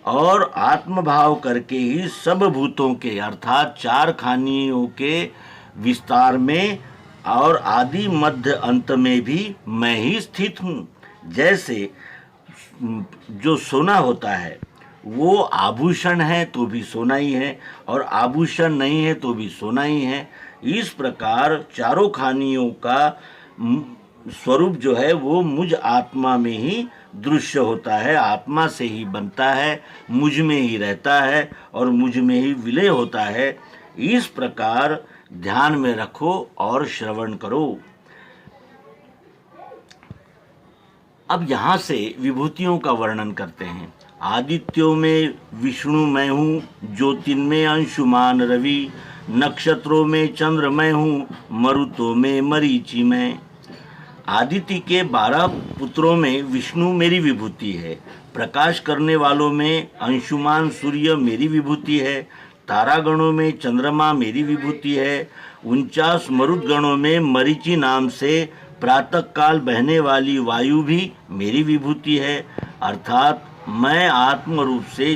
और आत्मभाव करके ही सब भूतों के अर्थात चार खानियों के विस्तार में और आदि मध्य अंत में भी मैं ही स्थित हूँ। जैसे जो सोना होता है वो आभूषण है तो भी सोना ही है, और आभूषण नहीं है तो भी सोना ही है। इस प्रकार चारों खानियों का स्वरूप जो है वो मुझ आत्मा में ही दृश्य होता है, आत्मा से ही बनता है, मुझ में ही रहता है और मुझ में ही विलय होता है। इस प्रकार ध्यान में रखो और श्रवण करो। अब यहाँ से विभूतियों का वर्णन करते हैं। आदित्यों में विष्णु मैं हूँ, ज्योतिर्मय अंशुमान रवि, नक्षत्रों में चंद्र मैं हूँ, मरुतों में मरीचि मैं। आदित्य के 12 पुत्रों में विष्णु मेरी विभूति है, प्रकाश करने वालों में अंशुमान सूर्य मेरी विभूति है, तारागणों में चंद्रमा मेरी विभूति है, 49 मरुत गणों में मरीचि नाम से प्रातः काल बहने वाली वायु भी मेरी विभूति है। अर्थात मैं आत्म रूप से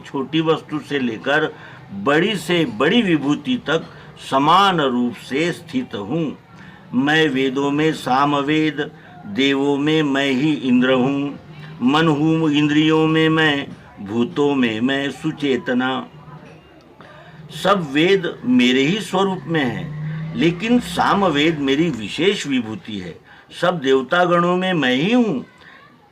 छोटी वस्तु से लेकर बड़ी से बड़ी विभूति तक समान रूप से स्थित हूँ। मैं वेदों में सामवेद, देवों में मैं ही इंद्र हूँ, मन हूँ इंद्रियों में मैं, भूतों में मैं सुचेतना। सब वेद मेरे ही स्वरूप में हैं, लेकिन सामवेद मेरी विशेष विभूति है। सब देवता गणों में मैं ही हूँ,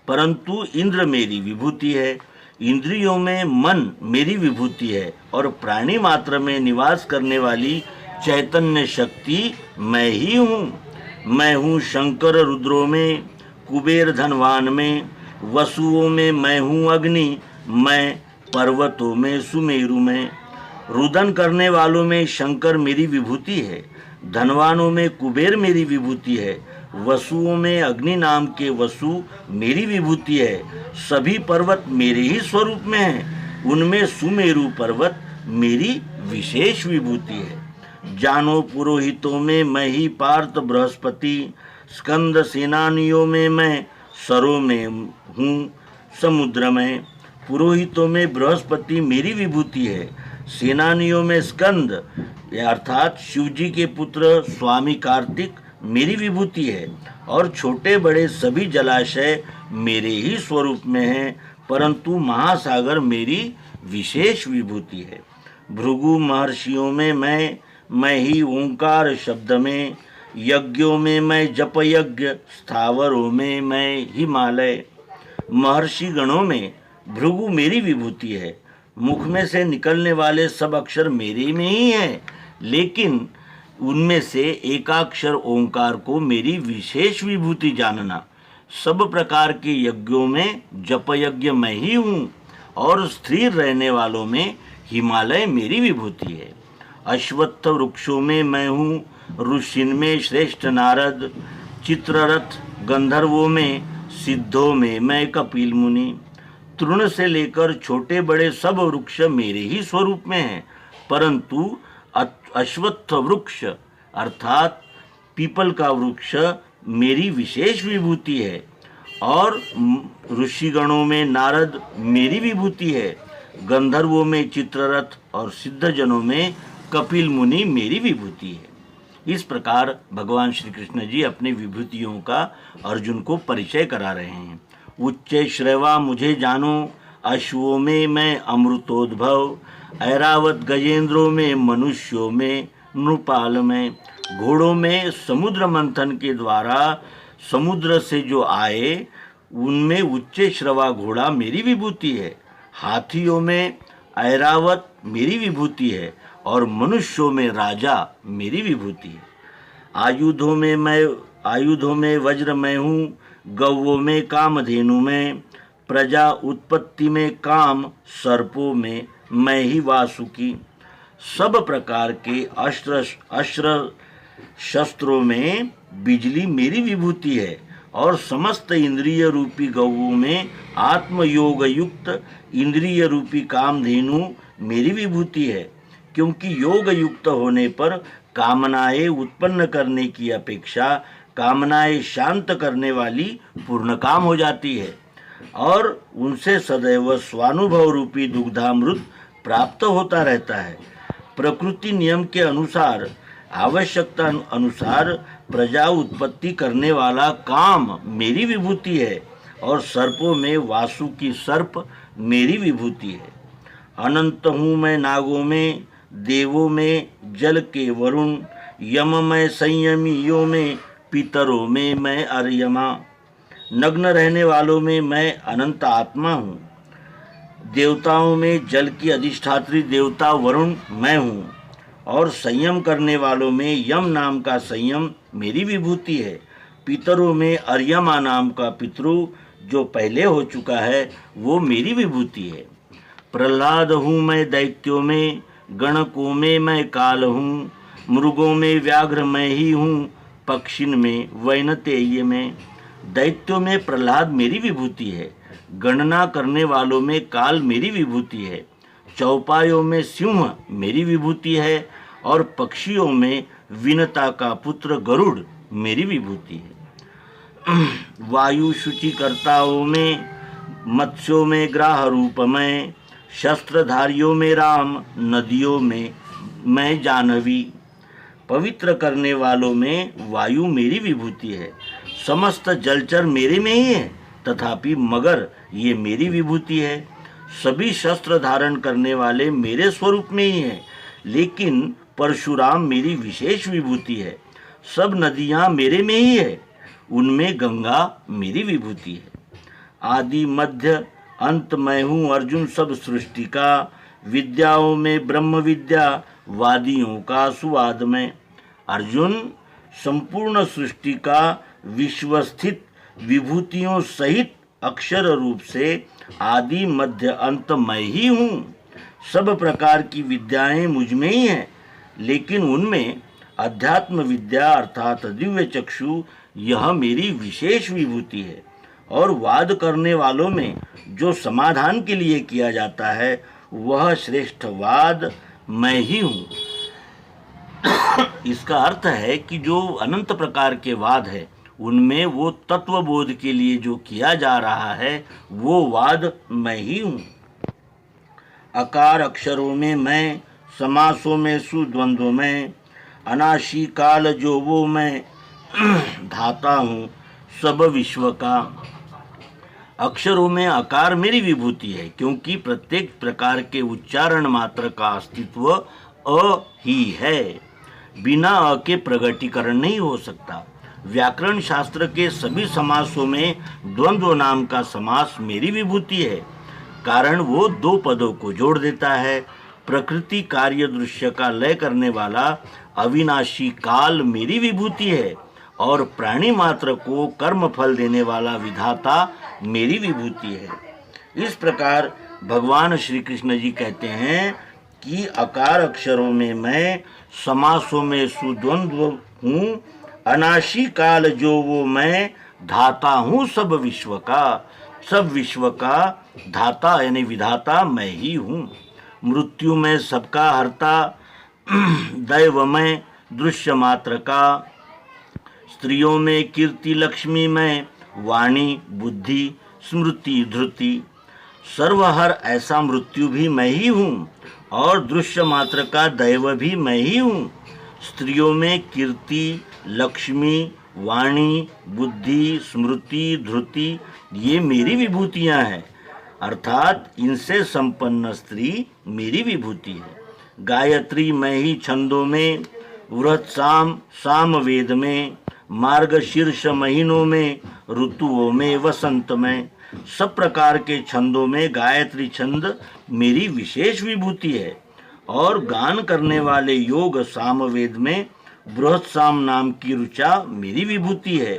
परंतु इंद्र मेरी विभूति है। इंद्रियों में मन मेरी विभूति है, और प्राणी मात्र में निवास करने वाली चैतन्य शक्ति मैं ही हूँ। मैं हूँ शंकर रुद्रों में, कुबेर धनवान में, वसुओं में मैं हूँ अग्नि, मैं पर्वतों में सुमेरु में। रुदन करने वालों में शंकर मेरी विभूति है, धनवानों में कुबेर मेरी विभूति है, वसुओं में अग्नि नाम के वसु मेरी विभूति है। सभी पर्वत मेरे ही स्वरूप में हैं, उनमें सुमेरु पर्वत मेरी विशेष विभूति है। जानो पुरोहितों में मैं ही पार्थ बृहस्पति, स्कंद सेनानियों में मैं, सरों में हूँ समुद्र में। पुरोहितों में बृहस्पति मेरी विभूति है, सेनानियों में स्कंद अर्थात शिवजी के पुत्र स्वामी कार्तिक मेरी विभूति है, और छोटे बड़े सभी जलाशय मेरे ही स्वरूप में हैं, परंतु महासागर मेरी विशेष विभूति है। भृगु महर्षियों में मैं, मैं ही ओंकार शब्द में, यज्ञों में मैं जप यज्ञ, स्थावरों में मैं हिमालय। महर्षि गणों में भृगु मेरी विभूति है, मुख में से निकलने वाले सब अक्षर मेरे में ही हैं, लेकिन उनमें से एकाक्षर ओंकार को मेरी विशेष विभूति जानना। सब प्रकार के यज्ञों में जप यज्ञ मैं ही हूँ, और स्थिर रहने वालों में हिमालय मेरी विभूति है। अश्वत्थ वृक्षों में मैं हूँ, ऋषिन में श्रेष्ठ नारद, चित्ररथ गंधर्वों में, सिद्धों में मैं कपिल मुनि। तृण से लेकर छोटे बड़े सब वृक्ष मेरे ही स्वरूप में हैं, परंतु अश्वत्थ वृक्ष अर्थात पीपल का वृक्ष मेरी विशेष विभूति है, और ऋषिगणों में नारद मेरी विभूति है, गंधर्वों में चित्ररथ और सिद्धजनों में कपिल मुनि मेरी विभूति है। इस प्रकार भगवान श्री कृष्ण जी अपनी विभूतियों का अर्जुन को परिचय करा रहे हैं। उच्च श्रेवा मुझे जानो, अश्वों में मैं अमृतोद्भव, ऐरावत गजेंद्रों में, मनुष्यों में नृपाल में, घोड़ों में समुद्र मंथन के द्वारा समुद्र से जो आए उनमें उच्च श्रवा घोड़ा मेरी विभूति है, हाथियों में ऐरावत मेरी विभूति है, और मनुष्यों में राजा मेरी विभूति है। आयुधों में वज्र मैं हूँ, गौवों में कामधेनु में, प्रजा उत्पत्ति में काम, सर्पों में मैं ही वासुकी। सब प्रकार के अस्त्र शस्त्रों में बिजली मेरी विभूति है, और समस्त इंद्रिय रूपी गौओं में आत्मयोग युक्त इंद्रिय रूपी कामधेनु मेरी विभूति है, क्योंकि योग युक्त होने पर कामनाएं उत्पन्न करने की अपेक्षा कामनाएं शांत करने वाली पूर्ण काम हो जाती है, और उनसे सदैव स्वानुभव रूपी दुग्धामृत प्राप्त होता रहता है। प्रकृति नियम के अनुसार आवश्यकता अनुसार प्रजा उत्पत्ति करने वाला काम मेरी विभूति है, और सर्पों में वासुकी सर्प मेरी विभूति है। अनंत हूँ मैं नागों में, देवों में जल के वरुण, यम में संयमियों में, पितरों में मैं अर्यमा। नग्न रहने वालों में मैं अनंत आत्मा हूँ, देवताओं में जल की अधिष्ठात्री देवता वरुण मैं हूँ, और संयम करने वालों में यम नाम का संयम मेरी विभूति है। पितरों में अर्यमा नाम का पितरु जो पहले हो चुका है वो मेरी विभूति है। प्रहलाद हूँ मैं दैत्यों में, गणकों में मैं काल हूँ, मृगों में व्याघ्र मैं ही हूँ, पक्षिन में वैनतेय में। दैत्यों में प्रहलाद मेरी विभूति है, गणना करने वालों में काल मेरी विभूति है, चौपायों में सिंह मेरी विभूति है, और पक्षियों में विनता का पुत्र गरुड़ मेरी विभूति है। वायु शुचिकर्ताओं में, मत्स्यों में ग्राह रूप में, शस्त्रधारियों में राम, नदियों में मैं जानवी। पवित्र करने वालों में वायु मेरी विभूति है, समस्त जलचर मेरे में ही है, तथापि मगर ये मेरी विभूति है। सभी शस्त्र धारण करने वाले मेरे स्वरूप में ही हैं, लेकिन परशुराम मेरी विशेष विभूति है। सब नदियाँ मेरे में ही है, उनमें गंगा मेरी विभूति है। आदि मध्य अंत मैं हूँ अर्जुन सब सृष्टि का, विद्याओं में ब्रह्म विद्या, वादियों का सुवाद में। अर्जुन संपूर्ण सृष्टि का विश्वस्थित विभूतियों सहित अक्षर रूप से आदि मध्य अंत मैं ही हूँ। सब प्रकार की विद्याएं मुझ में ही हैं, लेकिन उनमें अध्यात्म विद्या अर्थात दिव्य चक्षु यह मेरी विशेष विभूति है। और वाद करने वालों में जो समाधान के लिए किया जाता है वह श्रेष्ठ वाद मैं ही हूँ। इसका अर्थ है कि जो अनंत प्रकार के वाद है उनमें वो तत्वबोध के लिए जो किया जा रहा है वो वाद मैं ही हूँ। अकार अक्षरों में मैं, समासों में सुद्वंद्व में, अनाशी काल जो वो मैं धाता हूँ सब विश्व का। अक्षरों में अकार मेरी विभूति है, क्योंकि प्रत्येक प्रकार के उच्चारण मात्र का अस्तित्व अ ही है। बिना अ के प्रगटीकरण नहीं हो सकता। व्याकरण शास्त्र के सभी समासों में द्वंद्व नाम का समास मेरी विभूति है, कारण वो दो पदों को जोड़ देता है। प्रकृति कार्य दृश्य का लय करने वाला अविनाशी काल मेरी विभूति है, और प्राणी मात्र को कर्म फल देने वाला विधाता मेरी विभूति है। इस प्रकार भगवान श्री कृष्ण जी कहते हैं कि आकार अक्षरों में मैं, समासों में सुद्वंद्व हूँ, अनाशी काल जो वो मैं, धाता हूँ सब विश्व का, सब विश्व का धाता यानी विधाता मैं ही हूँ। मृत्यु में सबका हरता, दैव में दृश्य मात्र का, स्त्रियों में कीर्ति लक्ष्मी में, वाणी बुद्धि स्मृति धृति, सर्वहर ऐसा मृत्यु भी मैं ही हूँ, और दृश्य मात्र का दैव भी मैं ही हूँ। स्त्रियों में कीर्ति लक्ष्मी वाणी बुद्धि स्मृति धृति ये मेरी विभूतियाँ हैं, अर्थात इनसे संपन्न स्त्री मेरी विभूति है। गायत्री मैं ही छंदों में, वृहत साम वेद में, मार्गशीर्ष महीनों में, ऋतुओं में, वसंत में, सब प्रकार के छंदों में गायत्री छंद मेरी विशेष विभूति है। और गान करने वाले योग सामवेद में बृहत साम नाम की ऋचा मेरी विभूति है।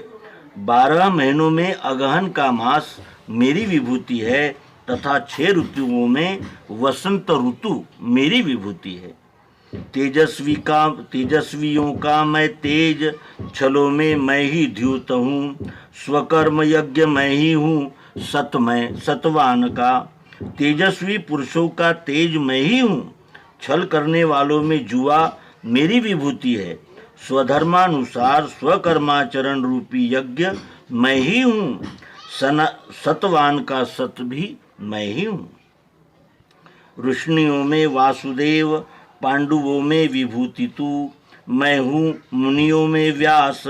12 महीनों में अगहन का मास मेरी विभूति है, तथा 6 ऋतुओं में वसंत ऋतु मेरी विभूति है। तेजस्वियों का मैं तेज, छलों में मैं ही द्यूत हूँ, स्वकर्म यज्ञ मैं ही हूँ, सतवान का। तेजस्वी पुरुषों का तेज मैं ही हूँ, छल करने वालों में जुआ मेरी विभूति है, स्वधर्मानुसार स्वकर्माचरण रूपी यज्ञ मैं ही हूँ, सतवान का सत भी मैं ही हूँ। ऋषियों में वासुदेव, पांडवों में विभूति तू, मैं हूँ मुनियों में व्यास,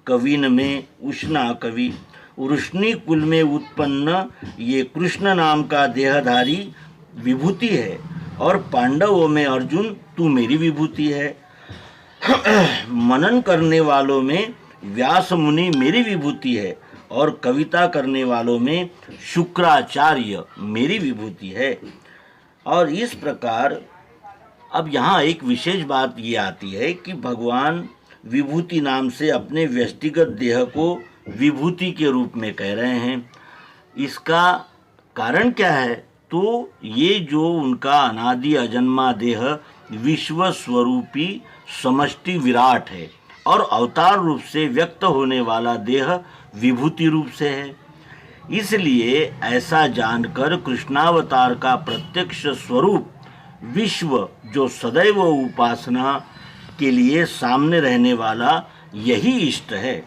कविन में उष्णा कवि। वृष्णि कुल में उत्पन्न ये कृष्ण नाम का देहधारी विभूति है, और पांडवों में अर्जुन तू मेरी विभूति है। मनन करने वालों में व्यास मुनि मेरी विभूति है, और कविता करने वालों में शुक्राचार्य मेरी विभूति है। और इस प्रकार अब यहाँ एक विशेष बात ये आती है कि भगवान विभूति नाम से अपने व्यक्तिगत देह को विभूति के रूप में कह रहे हैं। इसका कारण क्या है? तो ये जो उनका अनादि अजन्मा देह विश्व स्वरूपी समष्टि विराट है, और अवतार रूप से व्यक्त होने वाला देह विभूति रूप से है। इसलिए ऐसा जानकर कृष्णावतार का प्रत्यक्ष स्वरूप विश्व, जो सदैव उपासना के लिए सामने रहने वाला यही इष्ट है,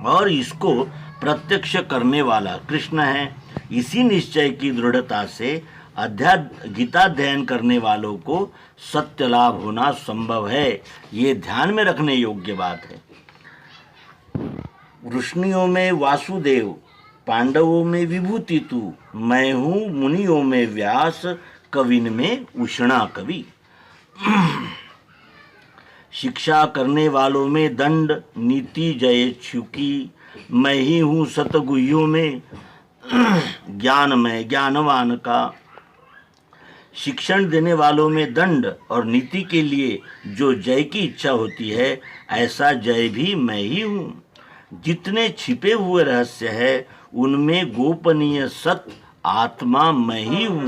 और इसको प्रत्यक्ष करने वाला कृष्ण है। इसी निश्चय की दृढ़ता से गीताध्ययन करने वालों को सत्य लाभ होना संभव है। ये ध्यान में रखने योग्य बात है। ऋषियों में वासुदेव, पांडवों में विभूति तू, मैं हूँ मुनियों में व्यास, कविन में उष्णा कवि। शिक्षा करने वालों में दंड, नीति जयेच्छुकी, मैं ही हूँ सतगुह्यों में, ज्ञान में ज्ञानवान का। शिक्षण देने वालों में दंड और नीति के लिए जो जय की इच्छा होती है, ऐसा जय भी मैं ही हूँ। जितने छिपे हुए रहस्य है, उनमें गोपनीय सत्य आत्मा मैं ही हूँ।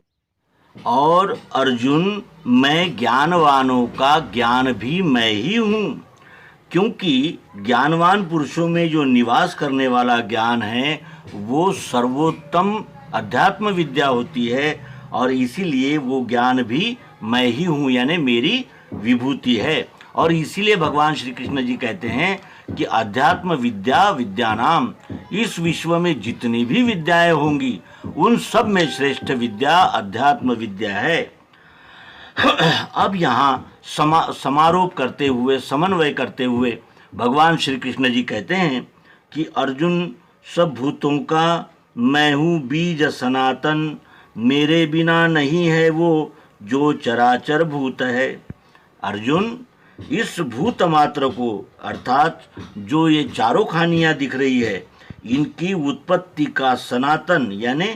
और अर्जुन, मैं ज्ञानवानों का ज्ञान भी मैं ही हूँ, क्योंकि ज्ञानवान पुरुषों में जो निवास करने वाला ज्ञान है वो सर्वोत्तम अध्यात्म विद्या होती है, और इसीलिए वो ज्ञान भी मैं ही हूँ, यानी मेरी विभूति है। और इसीलिए भगवान श्री कृष्ण जी कहते हैं कि अध्यात्म विद्या विद्यानाम, इस विश्व में जितनी भी विद्याएं होंगी उन सब में श्रेष्ठ विद्या अध्यात्म विद्या है। अब यहाँ समारोप करते हुए, समन्वय करते हुए भगवान श्री कृष्ण जी कहते हैं कि अर्जुन, सब भूतों का मैं हूँ बीज सनातन, मेरे बिना नहीं है वो जो चराचर भूत है। अर्जुन, इस भूत मात्र को, अर्थात जो ये चारों खानियां दिख रही है, इनकी उत्पत्ति का सनातन यानी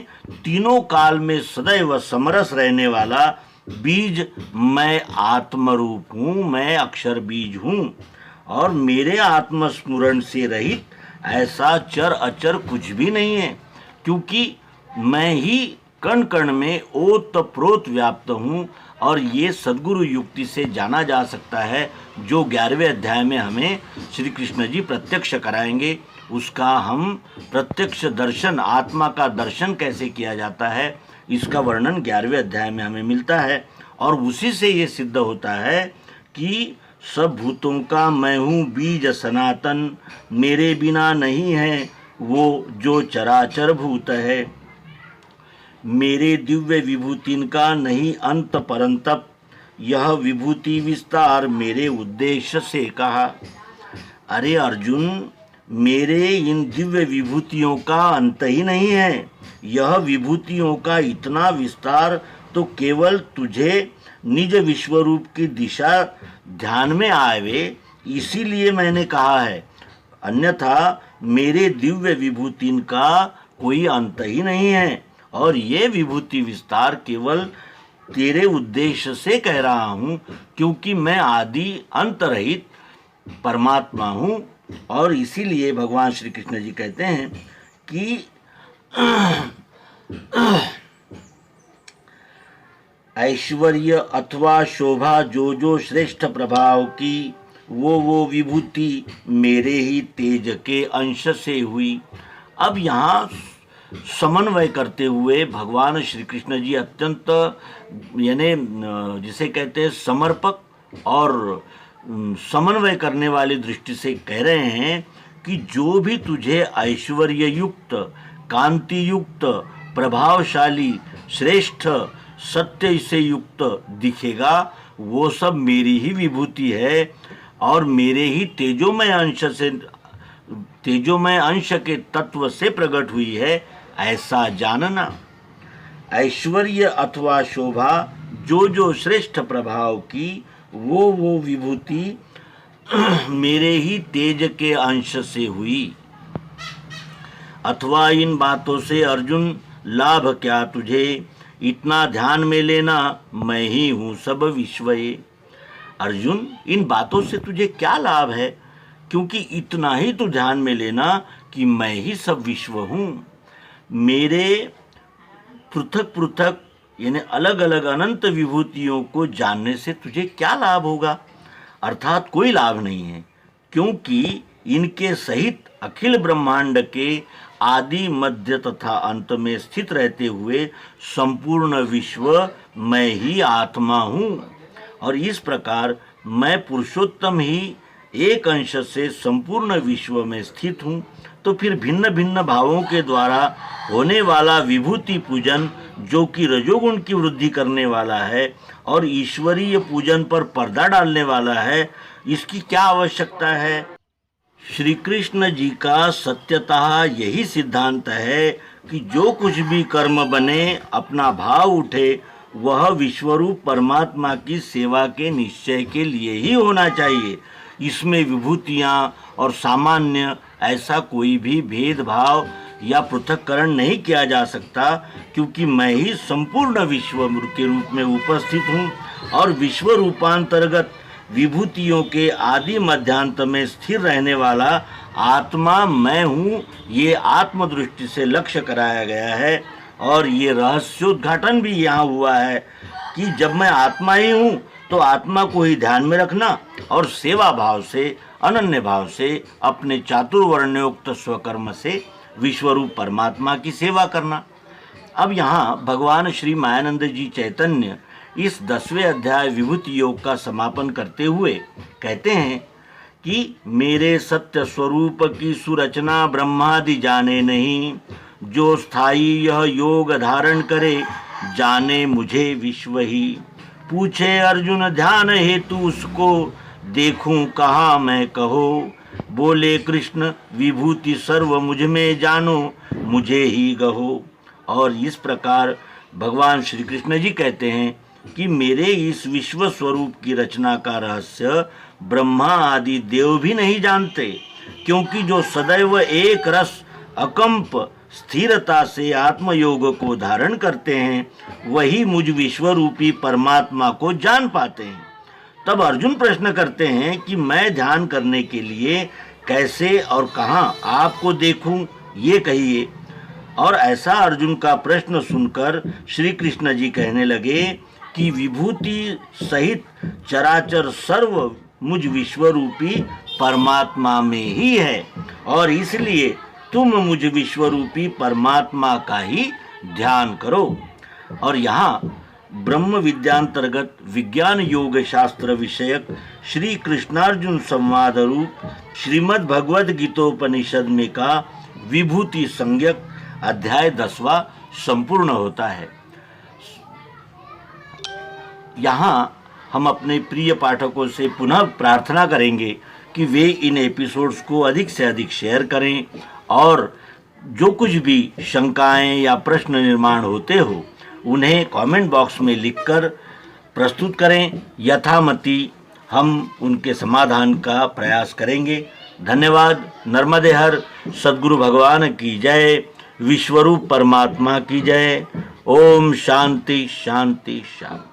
तीनों काल में सदैव समरस रहने वाला बीज मैं आत्मरूप हूँ, मैं अक्षर बीज हूँ। और मेरे आत्मस्मरण से रहित ऐसा चर अचर कुछ भी नहीं है, क्योंकि मैं ही कण कण में ओत प्रोत व्याप्त हूँ। और ये सद्गुरु युक्ति से जाना जा सकता है, जो 11वें अध्याय में हमें श्री कृष्ण जी प्रत्यक्ष कराएंगे। उसका हम प्रत्यक्ष दर्शन, आत्मा का दर्शन कैसे किया जाता है, इसका वर्णन 11वें अध्याय में हमें मिलता है। और उसी से ये सिद्ध होता है कि सब भूतों का मैं हूँ बीज सनातन, मेरे बिना नहीं है वो जो चराचर भूत है। मेरे दिव्य विभूतिन का नहीं अंत परंतप, यह विभूति विस्तार मेरे उद्देश्य से कहा। अरे अर्जुन, मेरे इन दिव्य विभूतियों का अंत ही नहीं है। यह विभूतियों का इतना विस्तार तो केवल तुझे निज विश्वरूप की दिशा ध्यान में आवे, इसीलिए मैंने कहा है। अन्यथा मेरे दिव्य विभूतिन का कोई अंत ही नहीं है, और ये विभूति विस्तार केवल तेरे उद्देश्य से कह रहा हूँ, क्योंकि मैं आदि अंत रहित परमात्मा हूँ। और इसीलिए भगवान श्री कृष्ण जी कहते हैं कि ऐश्वर्य अथवा शोभा जो जो श्रेष्ठ प्रभाव की, वो विभूति मेरे ही तेज के अंश से हुई। अब यहाँ समन्वय करते हुए भगवान श्री कृष्ण जी अत्यंत यानी जिसे कहते हैं समर्पक और समन्वय करने वाली दृष्टि से कह रहे हैं कि जो भी तुझे ऐश्वर्य युक्त, कांति युक्त, प्रभावशाली, श्रेष्ठ, सत्य से युक्त दिखेगा, वो सब मेरी ही विभूति है और मेरे ही तेजोमय अंश के तत्व से प्रकट हुई है, ऐसा जानना। ऐश्वर्य अथवा शोभा जो जो श्रेष्ठ प्रभाव की, वो विभूति मेरे ही तेज के अंश से हुई। अथवा इन बातों से अर्जुन लाभ क्या तुझे, इतना ध्यान में लेना मैं ही हूँ सब विश्वए। अर्जुन, इन बातों से तुझे क्या लाभ है, क्योंकि इतना ही तू ध्यान में लेना कि मैं ही सब विश्व हूँ। मेरे पृथक पृथक यानी अलग अलग अनंत विभूतियों को जानने से तुझे क्या लाभ होगा, अर्थात कोई लाभ नहीं है, क्योंकि इनके सहित अखिल ब्रह्मांड के आदि मध्य तथा अंत में स्थित रहते हुए संपूर्ण विश्व मैं ही आत्मा हूँ। और इस प्रकार मैं पुरुषोत्तम ही एक अंश से संपूर्ण विश्व में स्थित हूँ। तो फिर भिन्न भिन्न भावों के द्वारा होने वाला विभूति पूजन, जो कि रजोगुण की वृद्धि करने वाला है और ईश्वरीय पूजन पर पर्दा डालने वाला है, इसकी क्या आवश्यकता है। श्री कृष्ण जी का सत्यतः यही सिद्धांत है कि जो कुछ भी कर्म बने, अपना भाव उठे, वह विश्वरूप परमात्मा की सेवा के निश्चय के लिए ही होना चाहिए। इसमें विभूतियाँ और सामान्य ऐसा कोई भी भेदभाव या पृथक्करण नहीं किया जा सकता, क्योंकि मैं ही संपूर्ण विश्व के रूप में उपस्थित हूँ और विश्व रूपांतर्गत विभूतियों के आदि मध्यांत में स्थिर रहने वाला आत्मा मैं हूँ। ये आत्मदृष्टि से लक्ष्य कराया गया है और ये रहस्योद्घाटन भी यहाँ हुआ है कि जब मैं आत्मा ही हूँ तो आत्मा को ही ध्यान में रखना और सेवा भाव से, अनन्य भाव से, अपने चातुर्वर्ण्योक्त स्वकर्म से विश्वरूप परमात्मा की सेवा करना। अब यहाँ भगवान श्री मायानंद जी चैतन्य इस 10वें अध्याय विभूति योग का समापन करते हुए कहते हैं कि मेरे सत्य स्वरूप की सुरचना ब्रह्मादि जाने नहीं, जो स्थायी यह योग धारण करे जाने मुझे विश्व ही। पूछे अर्जुन ध्यान हेतु उसको, देखूं कहाँ मैं कहो। बोले कृष्ण विभूति सर्व मुझ में जानो, मुझे ही गहो। और इस प्रकार भगवान श्री कृष्ण जी कहते हैं कि मेरे इस विश्व स्वरूप की रचना का रहस्य ब्रह्मा आदि देव भी नहीं जानते, क्योंकि जो सदैव एक रस अकंप स्थिरता से आत्मयोग को धारण करते हैं वही मुझ विश्वरूपी परमात्मा को जान पाते हैं। तब अर्जुन प्रश्न करते हैं कि मैं ध्यान करने के लिए कैसे और कहाँ आपको देखूं, ये कहिए। और ऐसा अर्जुन का प्रश्न सुनकर श्री कृष्ण जी कहने लगे कि विभूति सहित चराचर सर्व मुझ विश्वरूपी परमात्मा में ही है, और इसलिए तुम मुझ विश्वरूपी परमात्मा का ही ध्यान करो। और यहाँ ब्रह्म विद्यांतर्गत विज्ञान योग शास्त्र विषयक श्री कृष्णार्जुन संवाद रूप श्रीमद् भगवद गीतोपनिषद में का विभूति संज्ञक अध्याय 10वां संपूर्ण होता है। यहाँ हम अपने प्रिय पाठकों से पुनः प्रार्थना करेंगे कि वे इन एपिसोड्स को अधिक से अधिक शेयर करें, और जो कुछ भी शंकाएं या प्रश्न निर्माण होते हो उन्हें कमेंट बॉक्स में लिखकर प्रस्तुत करें। यथामति हम उनके समाधान का प्रयास करेंगे। धन्यवाद। नर्मदे हर। सद्गुरु भगवान की जय। विश्वरूप परमात्मा की जय। ओम शांति शांति शांति।